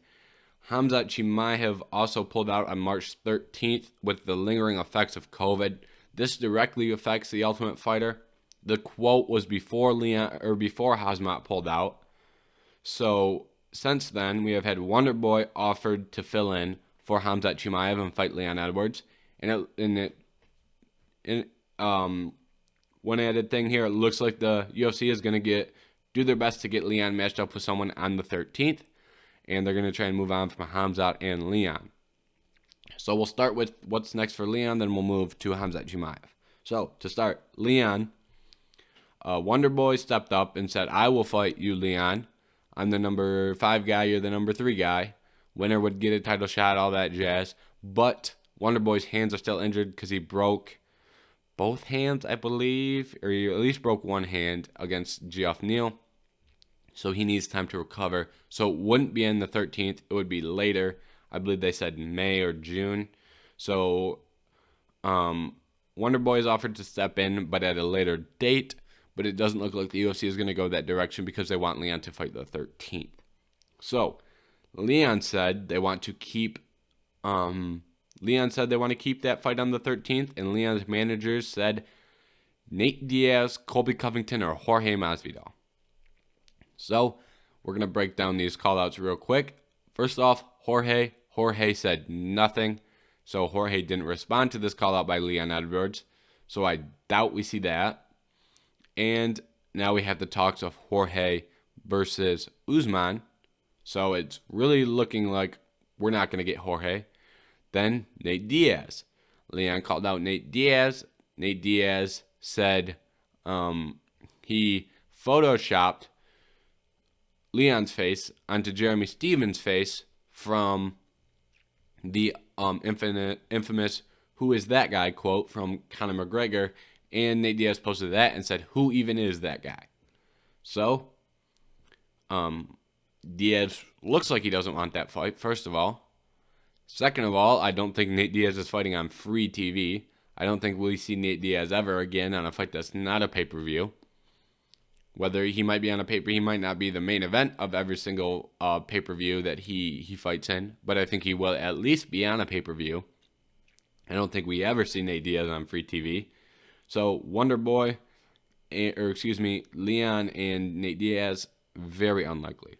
Khamzat Chimaev also pulled out on March 13th with the lingering effects of COVID. This directly affects the Ultimate Fighter. The quote was before Khamzat pulled out. So since then, we have had Wonder Boy offered to fill in for Khamzat Chimaev and fight Leon Edwards. One added thing here, it looks like the UFC is going to do their best to get Leon matched up with someone on the 13th, and they're going to try and move on from Khamzat and Leon. So we'll start with what's next for Leon, then we'll move to Khamzat Chimaev. So to start, Leon, Wonder Boy stepped up and said, "I will fight you, Leon. I'm the number 5 guy, you're the number 3 guy. Winner would get a title shot, all that jazz." But Wonder Boy's hands are still injured because he broke both hands, I believe, or he at least broke one hand against Geoff Neal. So he needs time to recover. So it wouldn't be on the 13th. It would be later. I believe they said May or June. So Wonder Boy is offered to step in, but at a later date. But it doesn't look like the UFC is going to go that direction because they want Leon to fight the 13th. So Leon said they want to keep that fight on the 13th, and Leon's managers said Nate Diaz, Colby Covington, or Jorge Masvidal. So we're going to break down these callouts real quick. First off, Jorge said nothing. So Jorge didn't respond to this callout by Leon Edwards. So I doubt we see that. And now we have the talks of Jorge versus Usman. So it's really looking like we're not going to get Jorge. Then Nate Diaz. Leon called out Nate Diaz. Nate Diaz said he photoshopped Leon's face onto Jeremy Stevens' face from the infamous "Who is that guy?" quote from Conor McGregor. And Nate Diaz posted that and said, "Who even is that guy?" So Diaz looks like he doesn't want that fight, first of all. Second of all, I don't think Nate Diaz is fighting on free TV. I don't think we'll see Nate Diaz ever again on a fight that's not a pay-per-view. Whether he might be on a pay-per-view, he might not be the main event of every single pay-per-view that he fights in, but I think he will at least be on a pay-per-view. I don't think we ever see Nate Diaz on free TV. So Leon and Nate Diaz, very unlikely.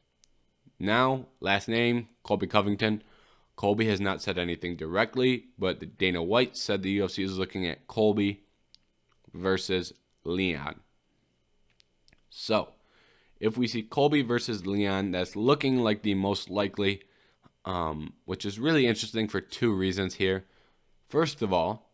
Now, last name, Colby Covington. Colby has not said anything directly, but Dana White said the UFC is looking at Colby versus Leon. So, if we see Colby versus Leon, that's looking like the most likely, which is really interesting for two reasons here. First of all,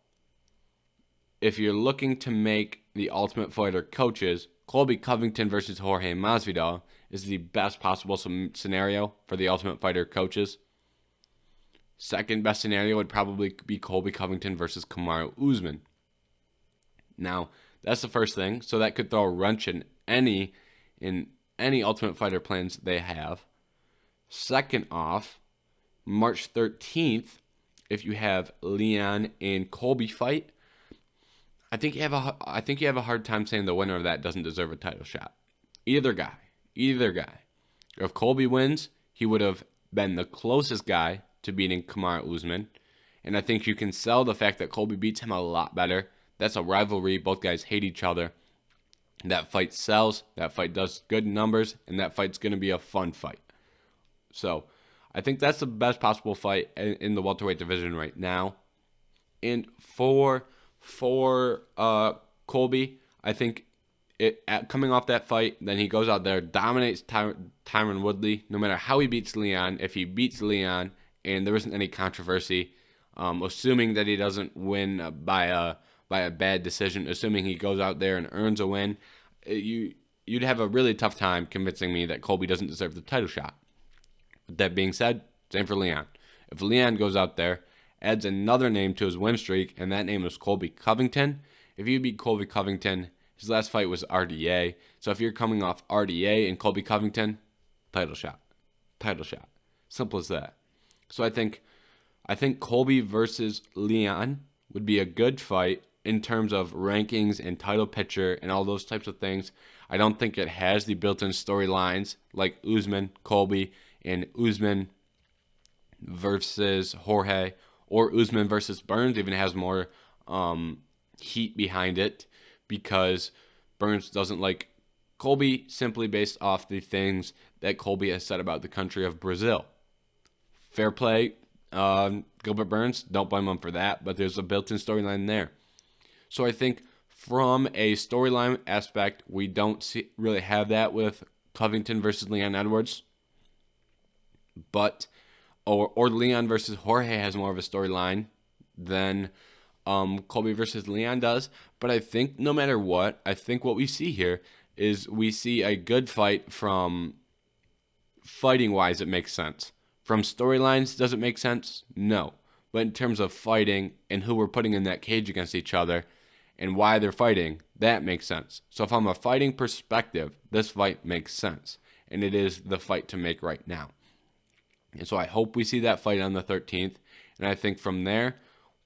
if you're looking to make the Ultimate Fighter coaches, Colby Covington versus Jorge Masvidal is the best possible scenario for the Ultimate Fighter coaches. Second best scenario would probably be Colby Covington versus Kamaru Usman. Now, that's the first thing, so that could throw a wrench in any Ultimate Fighter plans they have. Second off, March 13th, if you have Leon and Colby fight, I think you have a hard time saying the winner of that doesn't deserve a title shot. Either guy. If Colby wins, he would have been the closest guy to beating Kamaru Usman, and I think you can sell the fact that Colby beats him a lot better. That's a rivalry. Both guys hate each other. That fight sells. That fight does good numbers, and that fight's going to be a fun fight. So I think that's the best possible fight in the welterweight division right now. And for Colby, I think coming off that fight, then he goes out there, dominates Tyron Woodley, no matter how he beats Leon. If he beats Leon and there isn't any controversy, assuming that he doesn't win by a bad decision, assuming he goes out there and earns a win, you'd have a really tough time convincing me that Colby doesn't deserve the title shot. With that being said, same for Leon. If Leon goes out there adds another name to his win streak, and that name is Colby Covington. If you beat Colby Covington, his last fight was RDA. So if you're coming off RDA and Colby Covington, title shot. Title shot. Simple as that. So I think Colby versus Leon would be a good fight in terms of rankings and title picture and all those types of things. I don't think it has the built-in storylines like Usman, Colby, and Usman versus Jorge, or Usman versus Burns even has more heat behind it because Burns doesn't like Colby simply based off the things that Colby has said about the country of Brazil. Fair play, Gilbert Burns, don't blame him for that, but there's a built-in storyline there. So I think from a storyline aspect, we don't really have that with Covington versus Leon Edwards. But, or Leon versus Jorge has more of a storyline than Colby versus Leon does. But I think no matter what, I think what we see here is we see a good fight from fighting-wise, it makes sense. From storylines, does it make sense? No. But in terms of fighting and who we're putting in that cage against each other and why they're fighting, that makes sense. So from a fighting perspective, this fight makes sense. And it is the fight to make right now. And so I hope we see that fight on the 13th. And I think from there,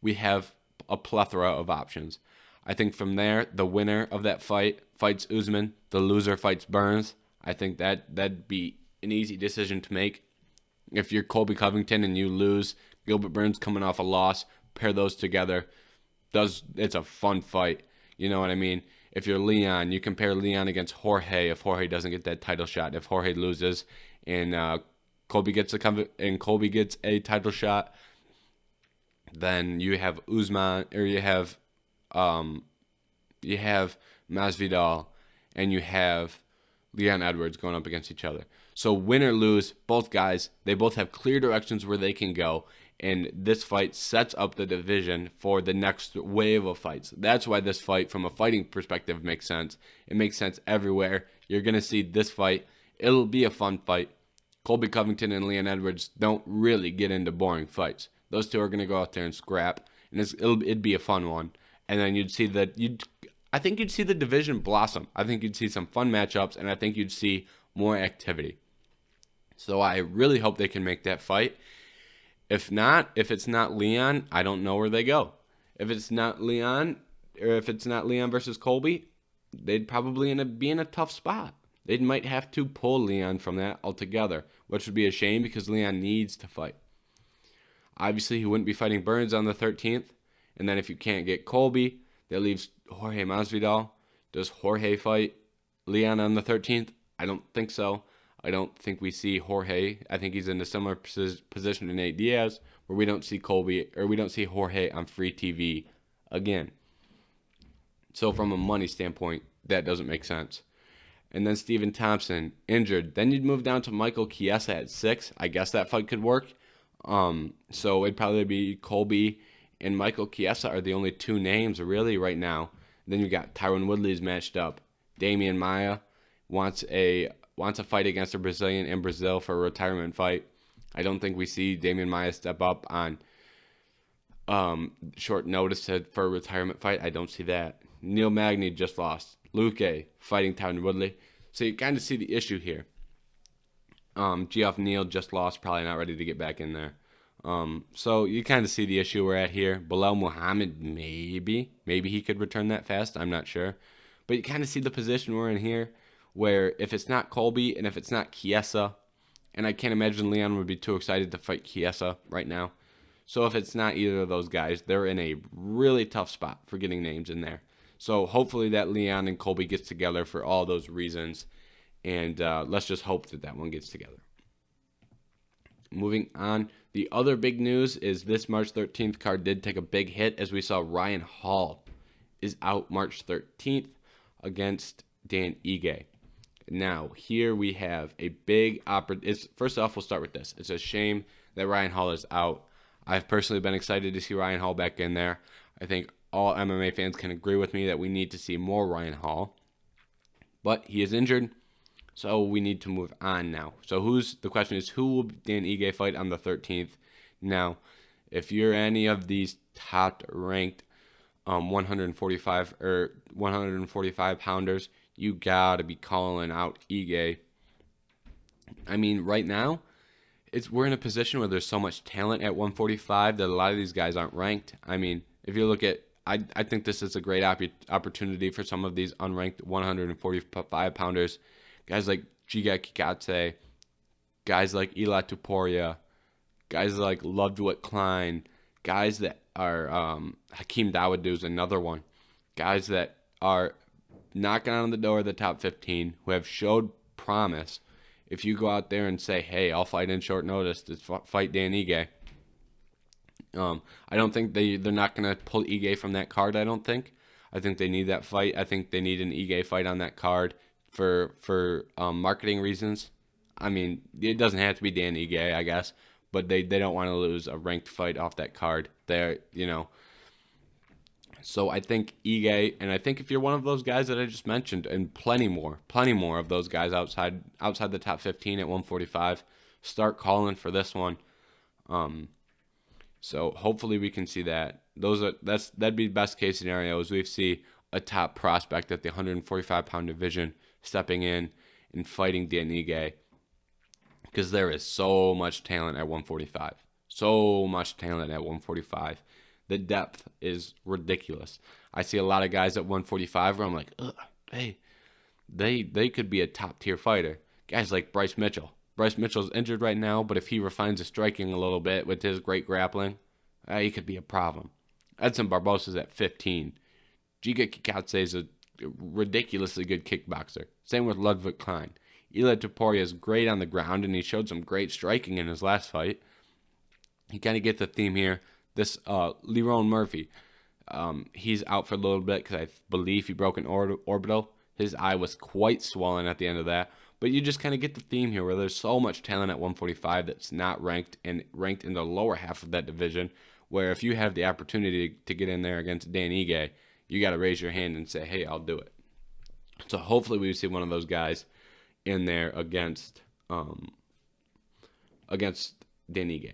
we have a plethora of options. I think from there, the winner of that fight fights Usman. The loser fights Burns. I think that'd be an easy decision to make. If you're Colby Covington and you lose, Gilbert Burns coming off a loss, pair those together. It's a fun fight. You know what I mean? If you're Leon, you compare Leon against Jorge. If Jorge doesn't get that title shot, if Jorge loses and Colby gets a title shot, then you have Usman, or you have Masvidal, and you have Leon Edwards going up against each other. So win or lose, both guys, they both have clear directions where they can go, and this fight sets up the division for the next wave of fights. That's why this fight, from a fighting perspective, makes sense. It makes sense everywhere. You're going to see this fight. It'll be a fun fight. Colby Covington and Leon Edwards don't really get into boring fights. Those two are going to go out there and scrap, and it'd be a fun one. And then I think you'd see the division blossom. I think you'd see some fun matchups, and I think you'd see more activity. So I really hope they can make that fight. If it's not Leon, I don't know where they go. If it's not Leon versus Colby, they'd probably end up being a tough spot. They might have to pull Leon from that altogether, which would be a shame because Leon needs to fight. Obviously, he wouldn't be fighting Burns on the 13th. And then if you can't get Colby, that leaves Jorge Masvidal. Does Jorge fight Leon on the 13th? I don't think so. I don't think we see Jorge. I think he's in a similar position to Nate Diaz, where we don't see Jorge on free TV again. So from a money standpoint, that doesn't make sense. And then Stephen Thompson, injured. Then you'd move down to Michael Chiesa at 6. I guess that fight could work. So it'd probably be Colby and Michael Chiesa are the only two names really right now. Then you got Tyron Woodley's matched up. Damian Maia wants a fight against a Brazilian in Brazil for a retirement fight. I don't think we see Damian Maia step up on short notice for a retirement fight. I don't see that. Neil Magny just lost. Luque fighting Tyron Woodley. So you kind of see the issue here. Geoff Neal just lost, probably not ready to get back in there. So you kind of see the issue we're at here. Bilal Muhammad, maybe he could return that fast. I'm not sure. But you kind of see the position we're in here, where if it's not Colby and if it's not Chiesa, and I can't imagine Leon would be too excited to fight Chiesa right now. So if it's not either of those guys, they're in a really tough spot for getting names in there. So hopefully that Leon and Colby gets together for all those reasons. And let's just hope that one gets together. Moving on, the other big news is this March 13th card did take a big hit as we saw Ryan Hall is out March 13th against Dan Ige. Now, here we have a big opportunity. First off, we'll start with this. It's a shame that Ryan Hall is out. I've personally been excited to see Ryan Hall back in there. I think all MMA fans can agree with me that we need to see more Ryan Hall. But he is injured, so we need to move on now. So the question is, who will Dan Ige fight on the 13th? Now, If you're any of these top ranked 145 pounders, you gotta be calling out Ige. I mean, right now, we're in a position where there's so much talent at 145 that a lot of these guys aren't ranked. I mean, if you look at, I think this is a great opportunity for some of these unranked 145 pounders, guys like Giga Kikatse, guys like Ila Tuporia, guys like Ludwig Klein, guys that are Hakeem Dawodu is another one, guys that are knocking on the door of the top 15 who have showed promise. If you go out there and say, hey, I'll fight in short notice to fight Dan Ige, I don't think they're not going to pull Ige from that card, I don't think. I think they need that fight. I think they need an Ige fight on that card for marketing reasons. I mean, it doesn't have to be Dan Ige, I guess, but they don't want to lose a ranked fight off that card. So I think Ige, and I think if you're one of those guys that I just mentioned, and plenty more of those guys outside the top 15 at 145, start calling for this one. So hopefully we can see that. That'd be best case scenario, is we see a top prospect at the 145 pound division stepping in and fighting Dan Ige, because there is so much talent at 145. So much talent at 145. The depth is ridiculous. I see a lot of guys at 145 where I'm like, ugh, they could be a top tier fighter. Guys like Bryce Mitchell. Bryce Mitchell's injured right now, but if he refines his striking a little bit with his great grappling, he could be a problem. Edson Barbosa's at 15. Giga Kikatse is a ridiculously good kickboxer. Same with Ludwig Klein. Ila Topuria is great on the ground, and he showed some great striking in his last fight. You kind of get the theme here. This Lerone Murphy, he's out for a little bit because I believe he broke an orbital. His eye was quite swollen at the end of that. But you just kind of get the theme here where there's so much talent at 145 that's not ranked, and ranked in the lower half of that division, where if you have the opportunity to get in there against Dan Ige, you got to raise your hand and say, hey, I'll do it. So hopefully we see one of those guys in there against Dan Ige.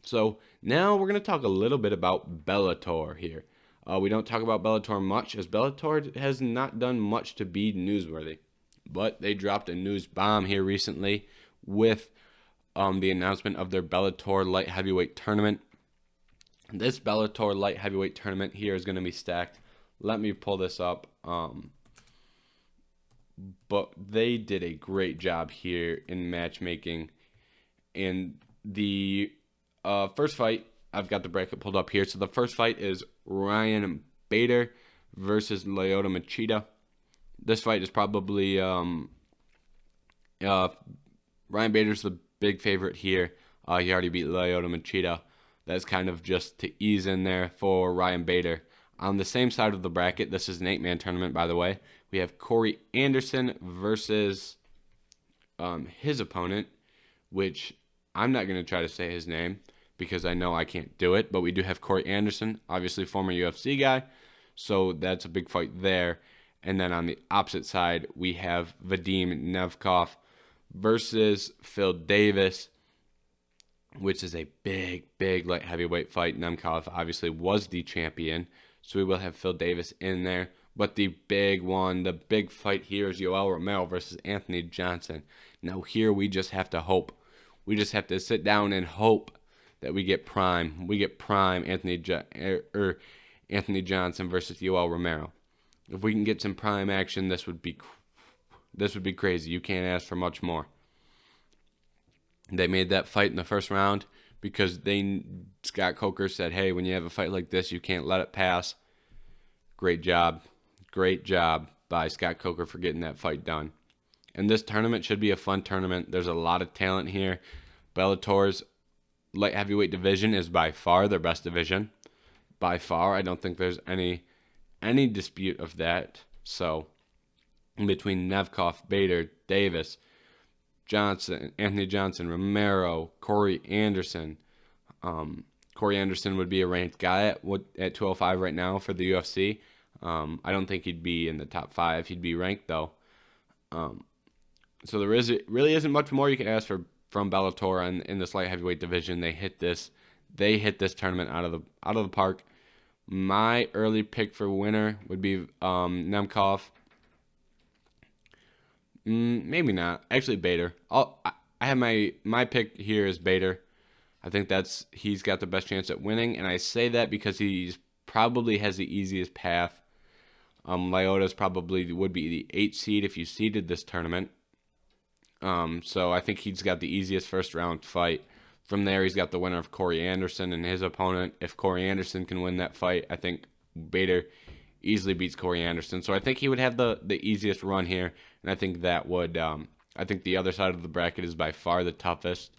So now we're going to talk a little bit about Bellator here. We don't talk about Bellator much, as Bellator has not done much to be newsworthy. But they dropped a news bomb here recently with the announcement of their Bellator light heavyweight tournament. This Bellator light heavyweight tournament here is going to be stacked. Let me pull this up. But they did a great job here in matchmaking. And the first fight, I've got the bracket pulled up here. So the first fight is Ryan Bader versus Lyoto Machida. This fight is probably Ryan Bader's the big favorite here. He already beat Lyoto Machida. That's kind of just to ease in there for Ryan Bader. On the same side of the bracket, this is an 8-man tournament, by the way. We have Corey Anderson versus his opponent, which I'm not going to try to say his name because I know I can't do it. But we do have Corey Anderson, obviously former UFC guy. So that's a big fight there. And then on the opposite side, we have Vadim Nemkov versus Phil Davis, which is a big light heavyweight fight. Nemkov obviously was the champion, so we will have Phil Davis in there. But the big one, the big fight here is Yoel Romero versus Anthony Johnson. Now here we just have to hope. We just have to sit down and hope that we get prime. We get prime Anthony Johnson versus Yoel Romero. If we can get some prime action, this would be crazy. You can't ask for much more. They made that fight in the first round because Scott Coker said, hey, when you have a fight like this, you can't let it pass. Great job by Scott Coker for getting that fight done. And this tournament should be a fun tournament. There's a lot of talent here. Bellator's light heavyweight division is by far their best division. By far, I don't think there's any dispute of that. So, in between Nemkov, Bader, Davis, Johnson, Anthony Johnson, Romero, Corey Anderson. Corey Anderson would be a ranked guy at 205 right now for the UFC. I don't think he'd be in the top 5. He'd be ranked, though. So really isn't much more you can ask from Bellator in this light heavyweight division. They hit this they hit this tournament out of the park. My early pick for winner would be Nemkov. Maybe not. Actually, Bader. I have my pick here is Bader. I think he's got the best chance at winning, and I say that because he's probably has the easiest path. Lyota's probably would be the 8th seed if you seeded this tournament. So I think he's got the easiest first round fight. From there, he's got the winner of Corey Anderson and his opponent. If Corey Anderson can win that fight, I think Bader easily beats Corey Anderson. So I think he would have the easiest run here, and I think that would. I think the other side of the bracket is by far the toughest.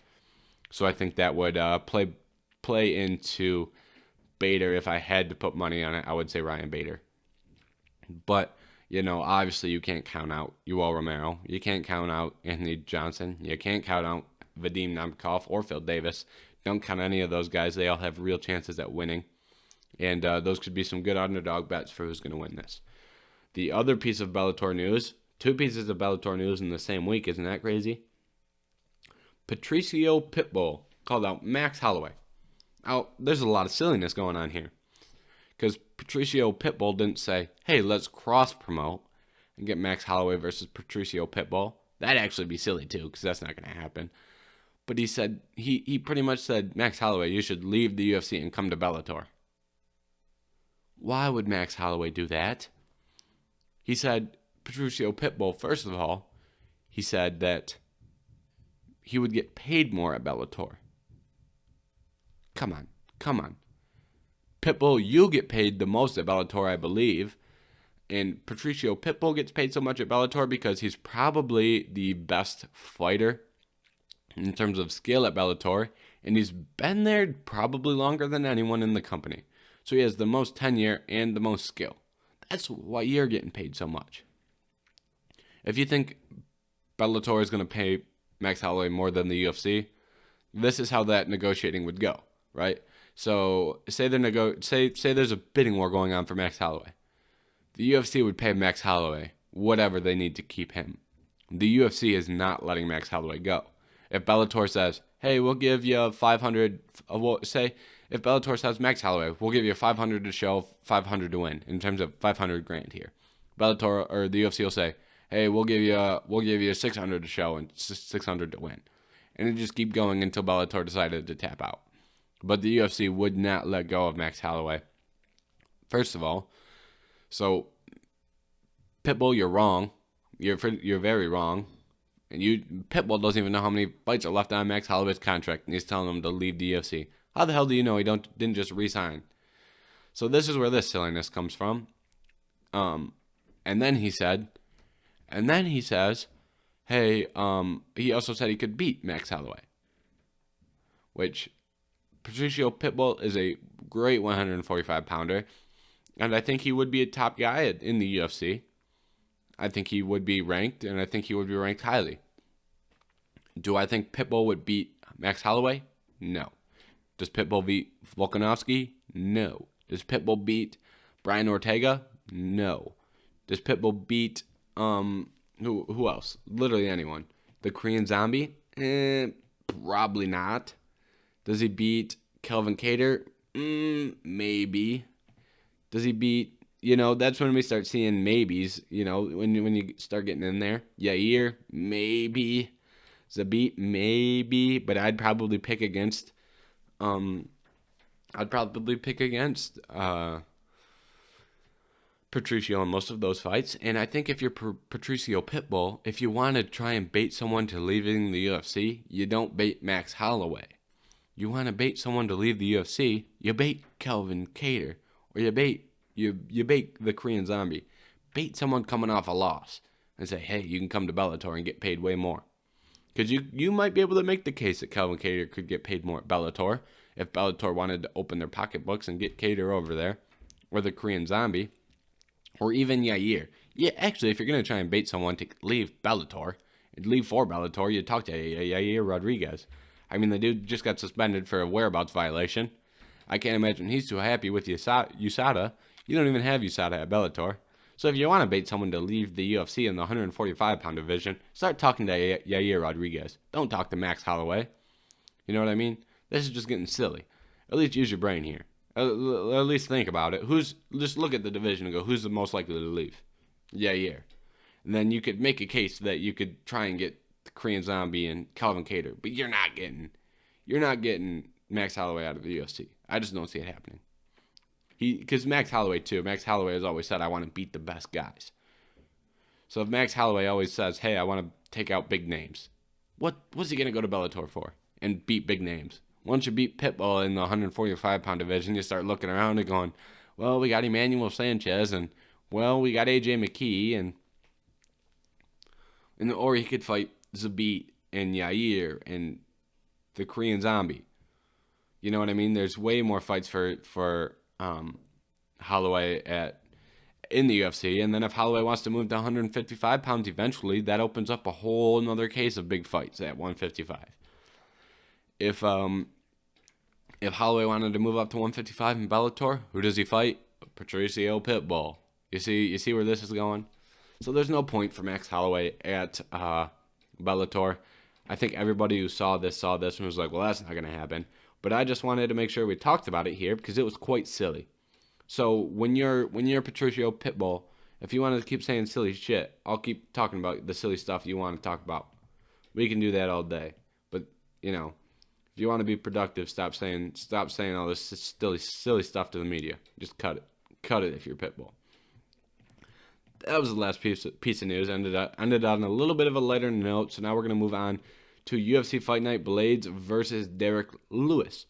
So I think that would play into Bader. If I had to put money on it, I would say Ryan Bader. But, obviously you can't count out Yoel Romero. You can't count out Anthony Johnson. You can't count out Vadim Nemkov or Phil Davis. Don't count any of those guys. They all have real chances at winning. And those could be some good underdog bets for who's going to win this. The other piece of Bellator news, 2 pieces of Bellator news in the same week. Isn't that crazy? Patricio Pitbull called out Max Holloway. Now, there's a lot of silliness going on here. Because Patricio Pitbull didn't say, hey, let's cross-promote and get Max Holloway versus Patricio Pitbull. That'd actually be silly, too, because that's not going to happen. But he said, he pretty much said, Max Holloway, you should leave the UFC and come to Bellator. Why would Max Holloway do that? He said, Patricio Pitbull, first of all, he said that he would get paid more at Bellator. Come on. Pitbull, you get paid the most at Bellator, I believe. And Patricio Pitbull gets paid so much at Bellator because he's probably the best fighter in terms of skill at Bellator. And he's been there probably longer than anyone in the company. So he has the most tenure and the most skill. That's why you're getting paid so much. If you think Bellator is going to pay Max Holloway more than the UFC, this is how that negotiating would go, right? So say there's a bidding war going on for Max Holloway. The UFC would pay Max Holloway whatever they need to keep him. The UFC is not letting Max Holloway go. If Bellator says, hey, we'll give you 500, if Bellator says, Max Holloway, we'll give you 500 to show, 500 to win, in terms of 500 grand here. Bellator or the UFC will say, hey, we'll give you 600 to show and 600 to win. And it just keep going until Bellator decided to tap out. But the UFC would not let go of Max Holloway. First of all, so Pitbull, you're wrong. You're very wrong. And Pitbull doesn't even know how many fights are left on Max Holloway's contract, and he's telling him to leave the UFC. How the hell do you know he didn't just resign? So this is where this silliness comes from. And then he says, hey, he also said he could beat Max Holloway, which Patricio Pitbull is a great 145-pounder, and I think he would be a top guy in the UFC. I think he would be ranked, and I think he would be ranked highly. Do I think Pitbull would beat Max Holloway? No. Does Pitbull beat Volkanovski? No. Does Pitbull beat Brian Ortega? No. Does Pitbull beat who else? Literally anyone. The Korean Zombie? Probably not. Does he beat Kelvin Cater? Maybe. Does he beat, that's when we start seeing maybes, when you start getting in there. Yair? Maybe. Zabit? Maybe. But I'd probably pick against, Patricio in most of those fights. And I think if you're Patricio Pitbull, if you want to try and bait someone to leaving the UFC, you don't bait Max Holloway. You want to bait someone to leave the UFC, you bait Kelvin Cater, or you bait the Korean Zombie. Bait someone coming off a loss and say, hey, you can come to Bellator and get paid way more. Because you might be able to make the case that Kelvin Cater could get paid more at Bellator if Bellator wanted to open their pocketbooks and get Cater over there, or the Korean Zombie, or even Yair. Yeah, actually, if you're going to try and bait someone to leave Bellator, leave for Bellator, you talk to Yair Rodriguez. I mean, the dude just got suspended for a whereabouts violation. I can't imagine he's too happy with USADA. You don't even have USADA at Bellator. So if you want to bait someone to leave the UFC in the 145-pound division, start talking to Yair Rodriguez. Don't talk to Max Holloway. You know what I mean? This is just getting silly. At least use your brain here. At least think about it. Just look at the division and go, who's the most likely to leave? Yeah. And then you could make a case that you could try and get the Korean Zombie and Calvin Kattar, but you're not getting Max Holloway out of the UFC. I just don't see it happening. Because Max Holloway has always said, I want to beat the best guys. So if Max Holloway always says, hey, I want to take out big names, what's he going to go to Bellator for and beat big names? Once you beat Pitbull in the 145-pound division, you start looking around and going, well, we got Emmanuel Sanchez, and, well, we got AJ McKee, or he could fight Zabit and Yair and the Korean Zombie. You know what I mean? There's way more fights for Holloway in the UFC, and then if Holloway wants to move to 155 pounds eventually, that opens up a whole another case of big fights at 155. If Holloway wanted to move up to 155 in Bellator, who does he fight? Patricio Pitbull. You see where this is going? So there's no point for Max Holloway at Bellator. I think everybody who saw this and was like, well, that's not going to happen. But I just wanted to make sure we talked about it here because it was quite silly. So when you're Patricio Pitbull, if you want to keep saying silly shit, I'll keep talking about the silly stuff you want to talk about. We can do that all day. But, if you want to be productive, stop saying all this silly stuff to the media. Just cut it. Cut it if you're Pitbull. That was the last piece of news. Ended on a little bit of a lighter note. So now we're going to move on to UFC Fight Night Blaydes versus Derrick Lewis.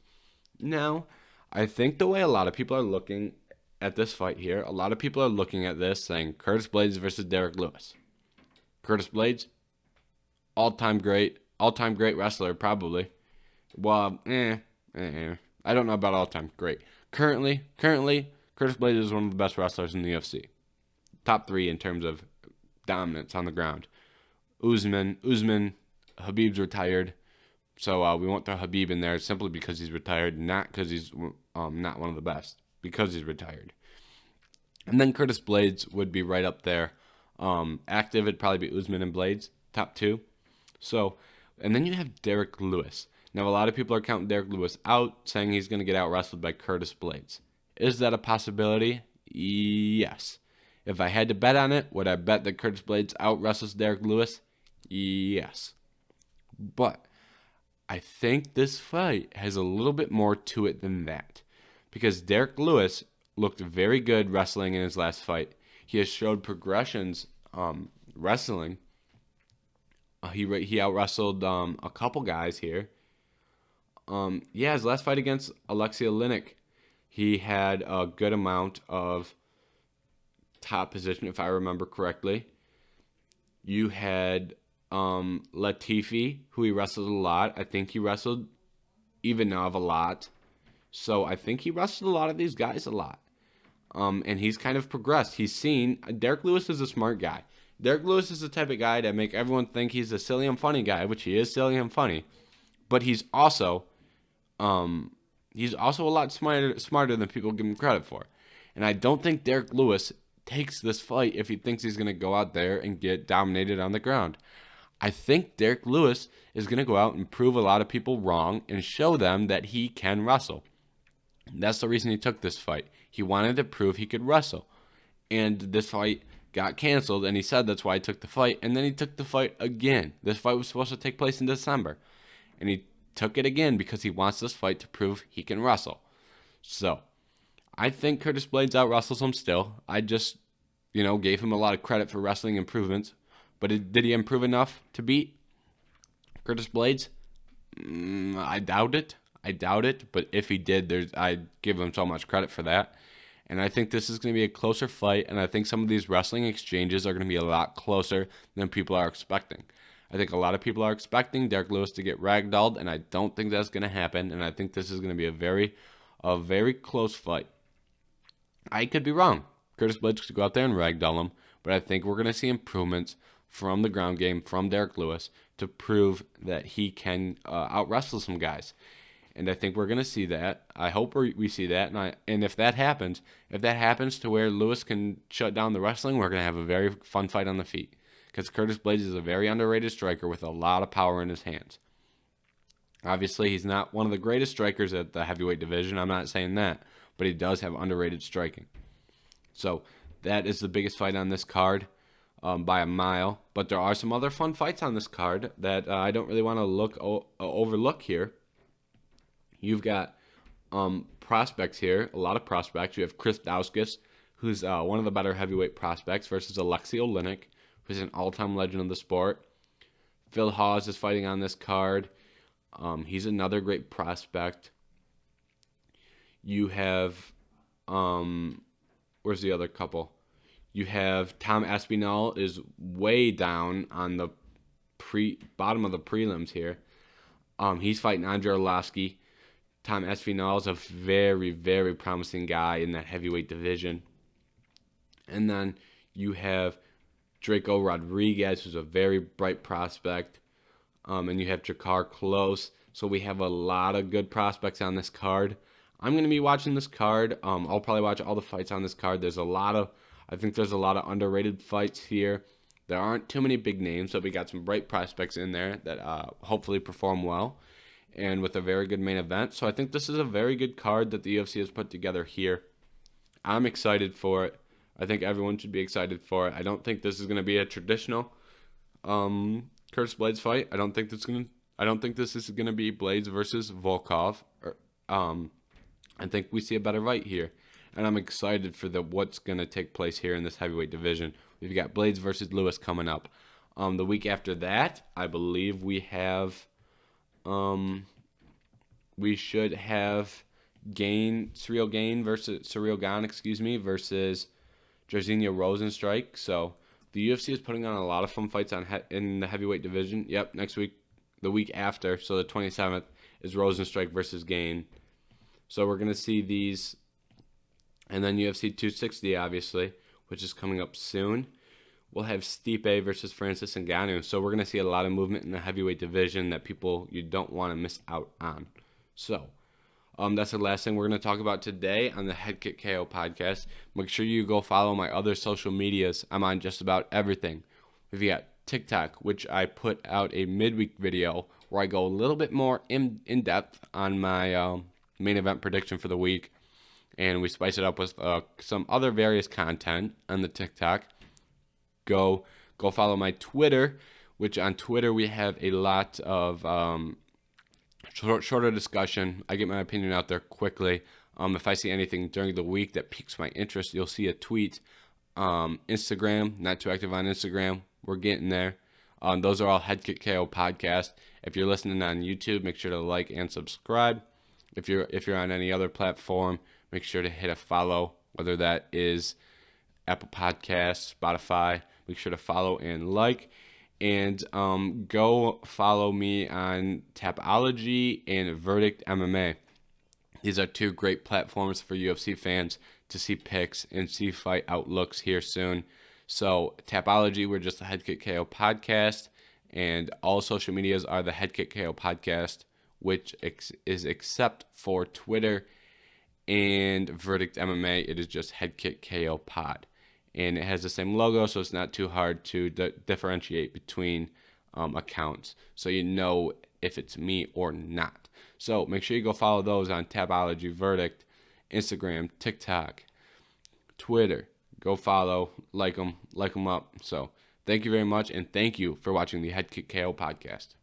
Now, I think the way a lot of people are looking at this fight here, a lot of people are looking at this saying Curtis Blaydes versus Derrick Lewis. Curtis Blaydes, all-time great wrestler, probably. Well, I don't know about all-time great. Currently, Curtis Blaydes is one of the best wrestlers in the UFC. Top 3 in terms of dominance on the ground. Usman, Habib's retired, so we won't throw Habib in there simply because he's retired, not because he's not one of the best, because he's retired. And then Curtis Blaydes would be right up there. Active would probably be Usman and Blaydes, top 2. So, and then you have Derrick Lewis. Now, a lot of people are counting Derrick Lewis out, saying he's going to get out-wrestled by Curtis Blaydes. Is that a possibility? Yes. If I had to bet on it, would I bet that Curtis Blaydes out-wrestles Derrick Lewis? Yes. But I think this fight has a little bit more to it than that. Because Derrick Lewis looked very good wrestling in his last fight. He has showed progressions wrestling. He out-wrestled a couple guys here. His last fight against Alexei Oleinik, he had a good amount of top position, if I remember correctly. You had Latifi, who he wrestled a lot. I think he wrestled Ivanov a lot. So I think he wrestled a lot of these guys a lot. And he's kind of progressed. Derrick Lewis is a smart guy. Derrick Lewis is the type of guy that make everyone think he's a silly and funny guy, which he is silly and funny. But he's also a lot smarter than people give him credit for. And I don't think Derrick Lewis takes this fight if he thinks he's going to go out there and get dominated on the ground. I think Derrick Lewis is going to go out and prove a lot of people wrong and show them that he can wrestle. That's the reason he took this fight. He wanted to prove he could wrestle. And this fight got canceled, and he said that's why he took the fight. And then he took the fight again. This fight was supposed to take place in December. And he took it again because he wants this fight to prove he can wrestle. So, I think Curtis Blaydes out-wrestles him still. I just, gave him a lot of credit for wrestling improvements. But did he improve enough to beat Curtis Blaydes? I doubt it. But if he did, I give him so much credit for that. And I think this is going to be a closer fight. And I think some of these wrestling exchanges are going to be a lot closer than people are expecting. I think a lot of people are expecting Derrick Lewis to get ragdolled, and I don't think that's going to happen. And I think this is going to be a very close fight. I could be wrong. Curtis Blaydes could go out there and ragdoll him, but I think we're going to see improvements from the ground game from Derrick Lewis to prove that he can out-wrestle some guys. And I think we're going to see that. I hope we see that. And if that happens to where Lewis can shut down the wrestling, we're going to have a very fun fight on the feet. Because Curtis Blaydes is a very underrated striker with a lot of power in his hands. Obviously, he's not one of the greatest strikers at the heavyweight division. I'm not saying that, but he does have underrated striking. So that is the biggest fight on this card by a mile. But there are some other fun fights on this card that I don't really want to overlook here. You've got prospects here, a lot of prospects. You have Chris Dauskas, who's one of the better heavyweight prospects, versus Alexei Oleinik, who's an all-time legend of the sport. Phil Hawes is fighting on this card. He's another great prospect. You have, where's the other couple? You have Tom Aspinall is way down on the bottom of the prelims here. He's fighting Andrei Arlovski. Tom Aspinall is a very, very promising guy in that heavyweight division. And then you have Draco Rodriguez, who's a very bright prospect. And you have Jakar Close. So we have a lot of good prospects on this card. I'm going to be watching this card. I'll probably watch all the fights on this card. I think there's a lot of underrated fights here. There aren't too many big names, but we got some bright prospects in there that hopefully perform well, and with a very good main event. So I think this is a very good card that the UFC has put together here. I'm excited for it. I think everyone should be excited for it. I don't think this is going to be a traditional Curtis Blaydes fight. I don't think this is going to be Blaydes versus Volkov. I think we see a better fight here, and I'm excited for what's going to take place here in this heavyweight division. We've got Blaydes versus Lewis coming up. The week after that, I believe we should have Ciryl Gane versus versus Jairzinho Rozenstruik. So the UFC is putting on a lot of fun fights in the heavyweight division. Yep, next week, the week after, so the 27th, is Rozenstruik versus Gane. So we're going to see these. And then UFC 260, obviously, which is coming up soon. We'll have Stipe versus Francis Ngannou. So we're going to see a lot of movement in the heavyweight division that you don't want to miss out on. So that's the last thing we're going to talk about today on the Head Kick KO podcast. Make sure you go follow my other social medias. I'm on just about everything. We've got TikTok, which I put out a midweek video where I go a little bit more in depth on my main event prediction for the week. And we spice it up with some other various content on the TikTok. Go follow my Twitter, which on Twitter we have a lot of shorter discussion. I get my opinion out there quickly. If I see anything during the week that piques my interest, you'll see a tweet. Instagram, not too active on Instagram. We're getting there. Those are all Head Kick KO podcast. If you're listening on YouTube, make sure to like and subscribe. If you're on any other platform, make sure to hit a follow, whether that is Apple Podcasts, Spotify. Make sure to follow and like. And go follow me on Tapology and Verdict MMA. These are two great platforms for UFC fans to see picks and see fight outlooks here soon. So Tapology, we're just the Head Kick KO podcast. And all social medias are the Head Kick KO podcast, which is except for Twitter and Verdict MMA. It is just Head Kick KO pod. And it has the same logo, so it's not too hard to differentiate between accounts, so you know if it's me or not. So make sure you go follow those on Tapology, Verdict, Instagram, TikTok, Twitter. Go follow, like them up. So thank you very much, and thank you for watching the Head Kick KO podcast.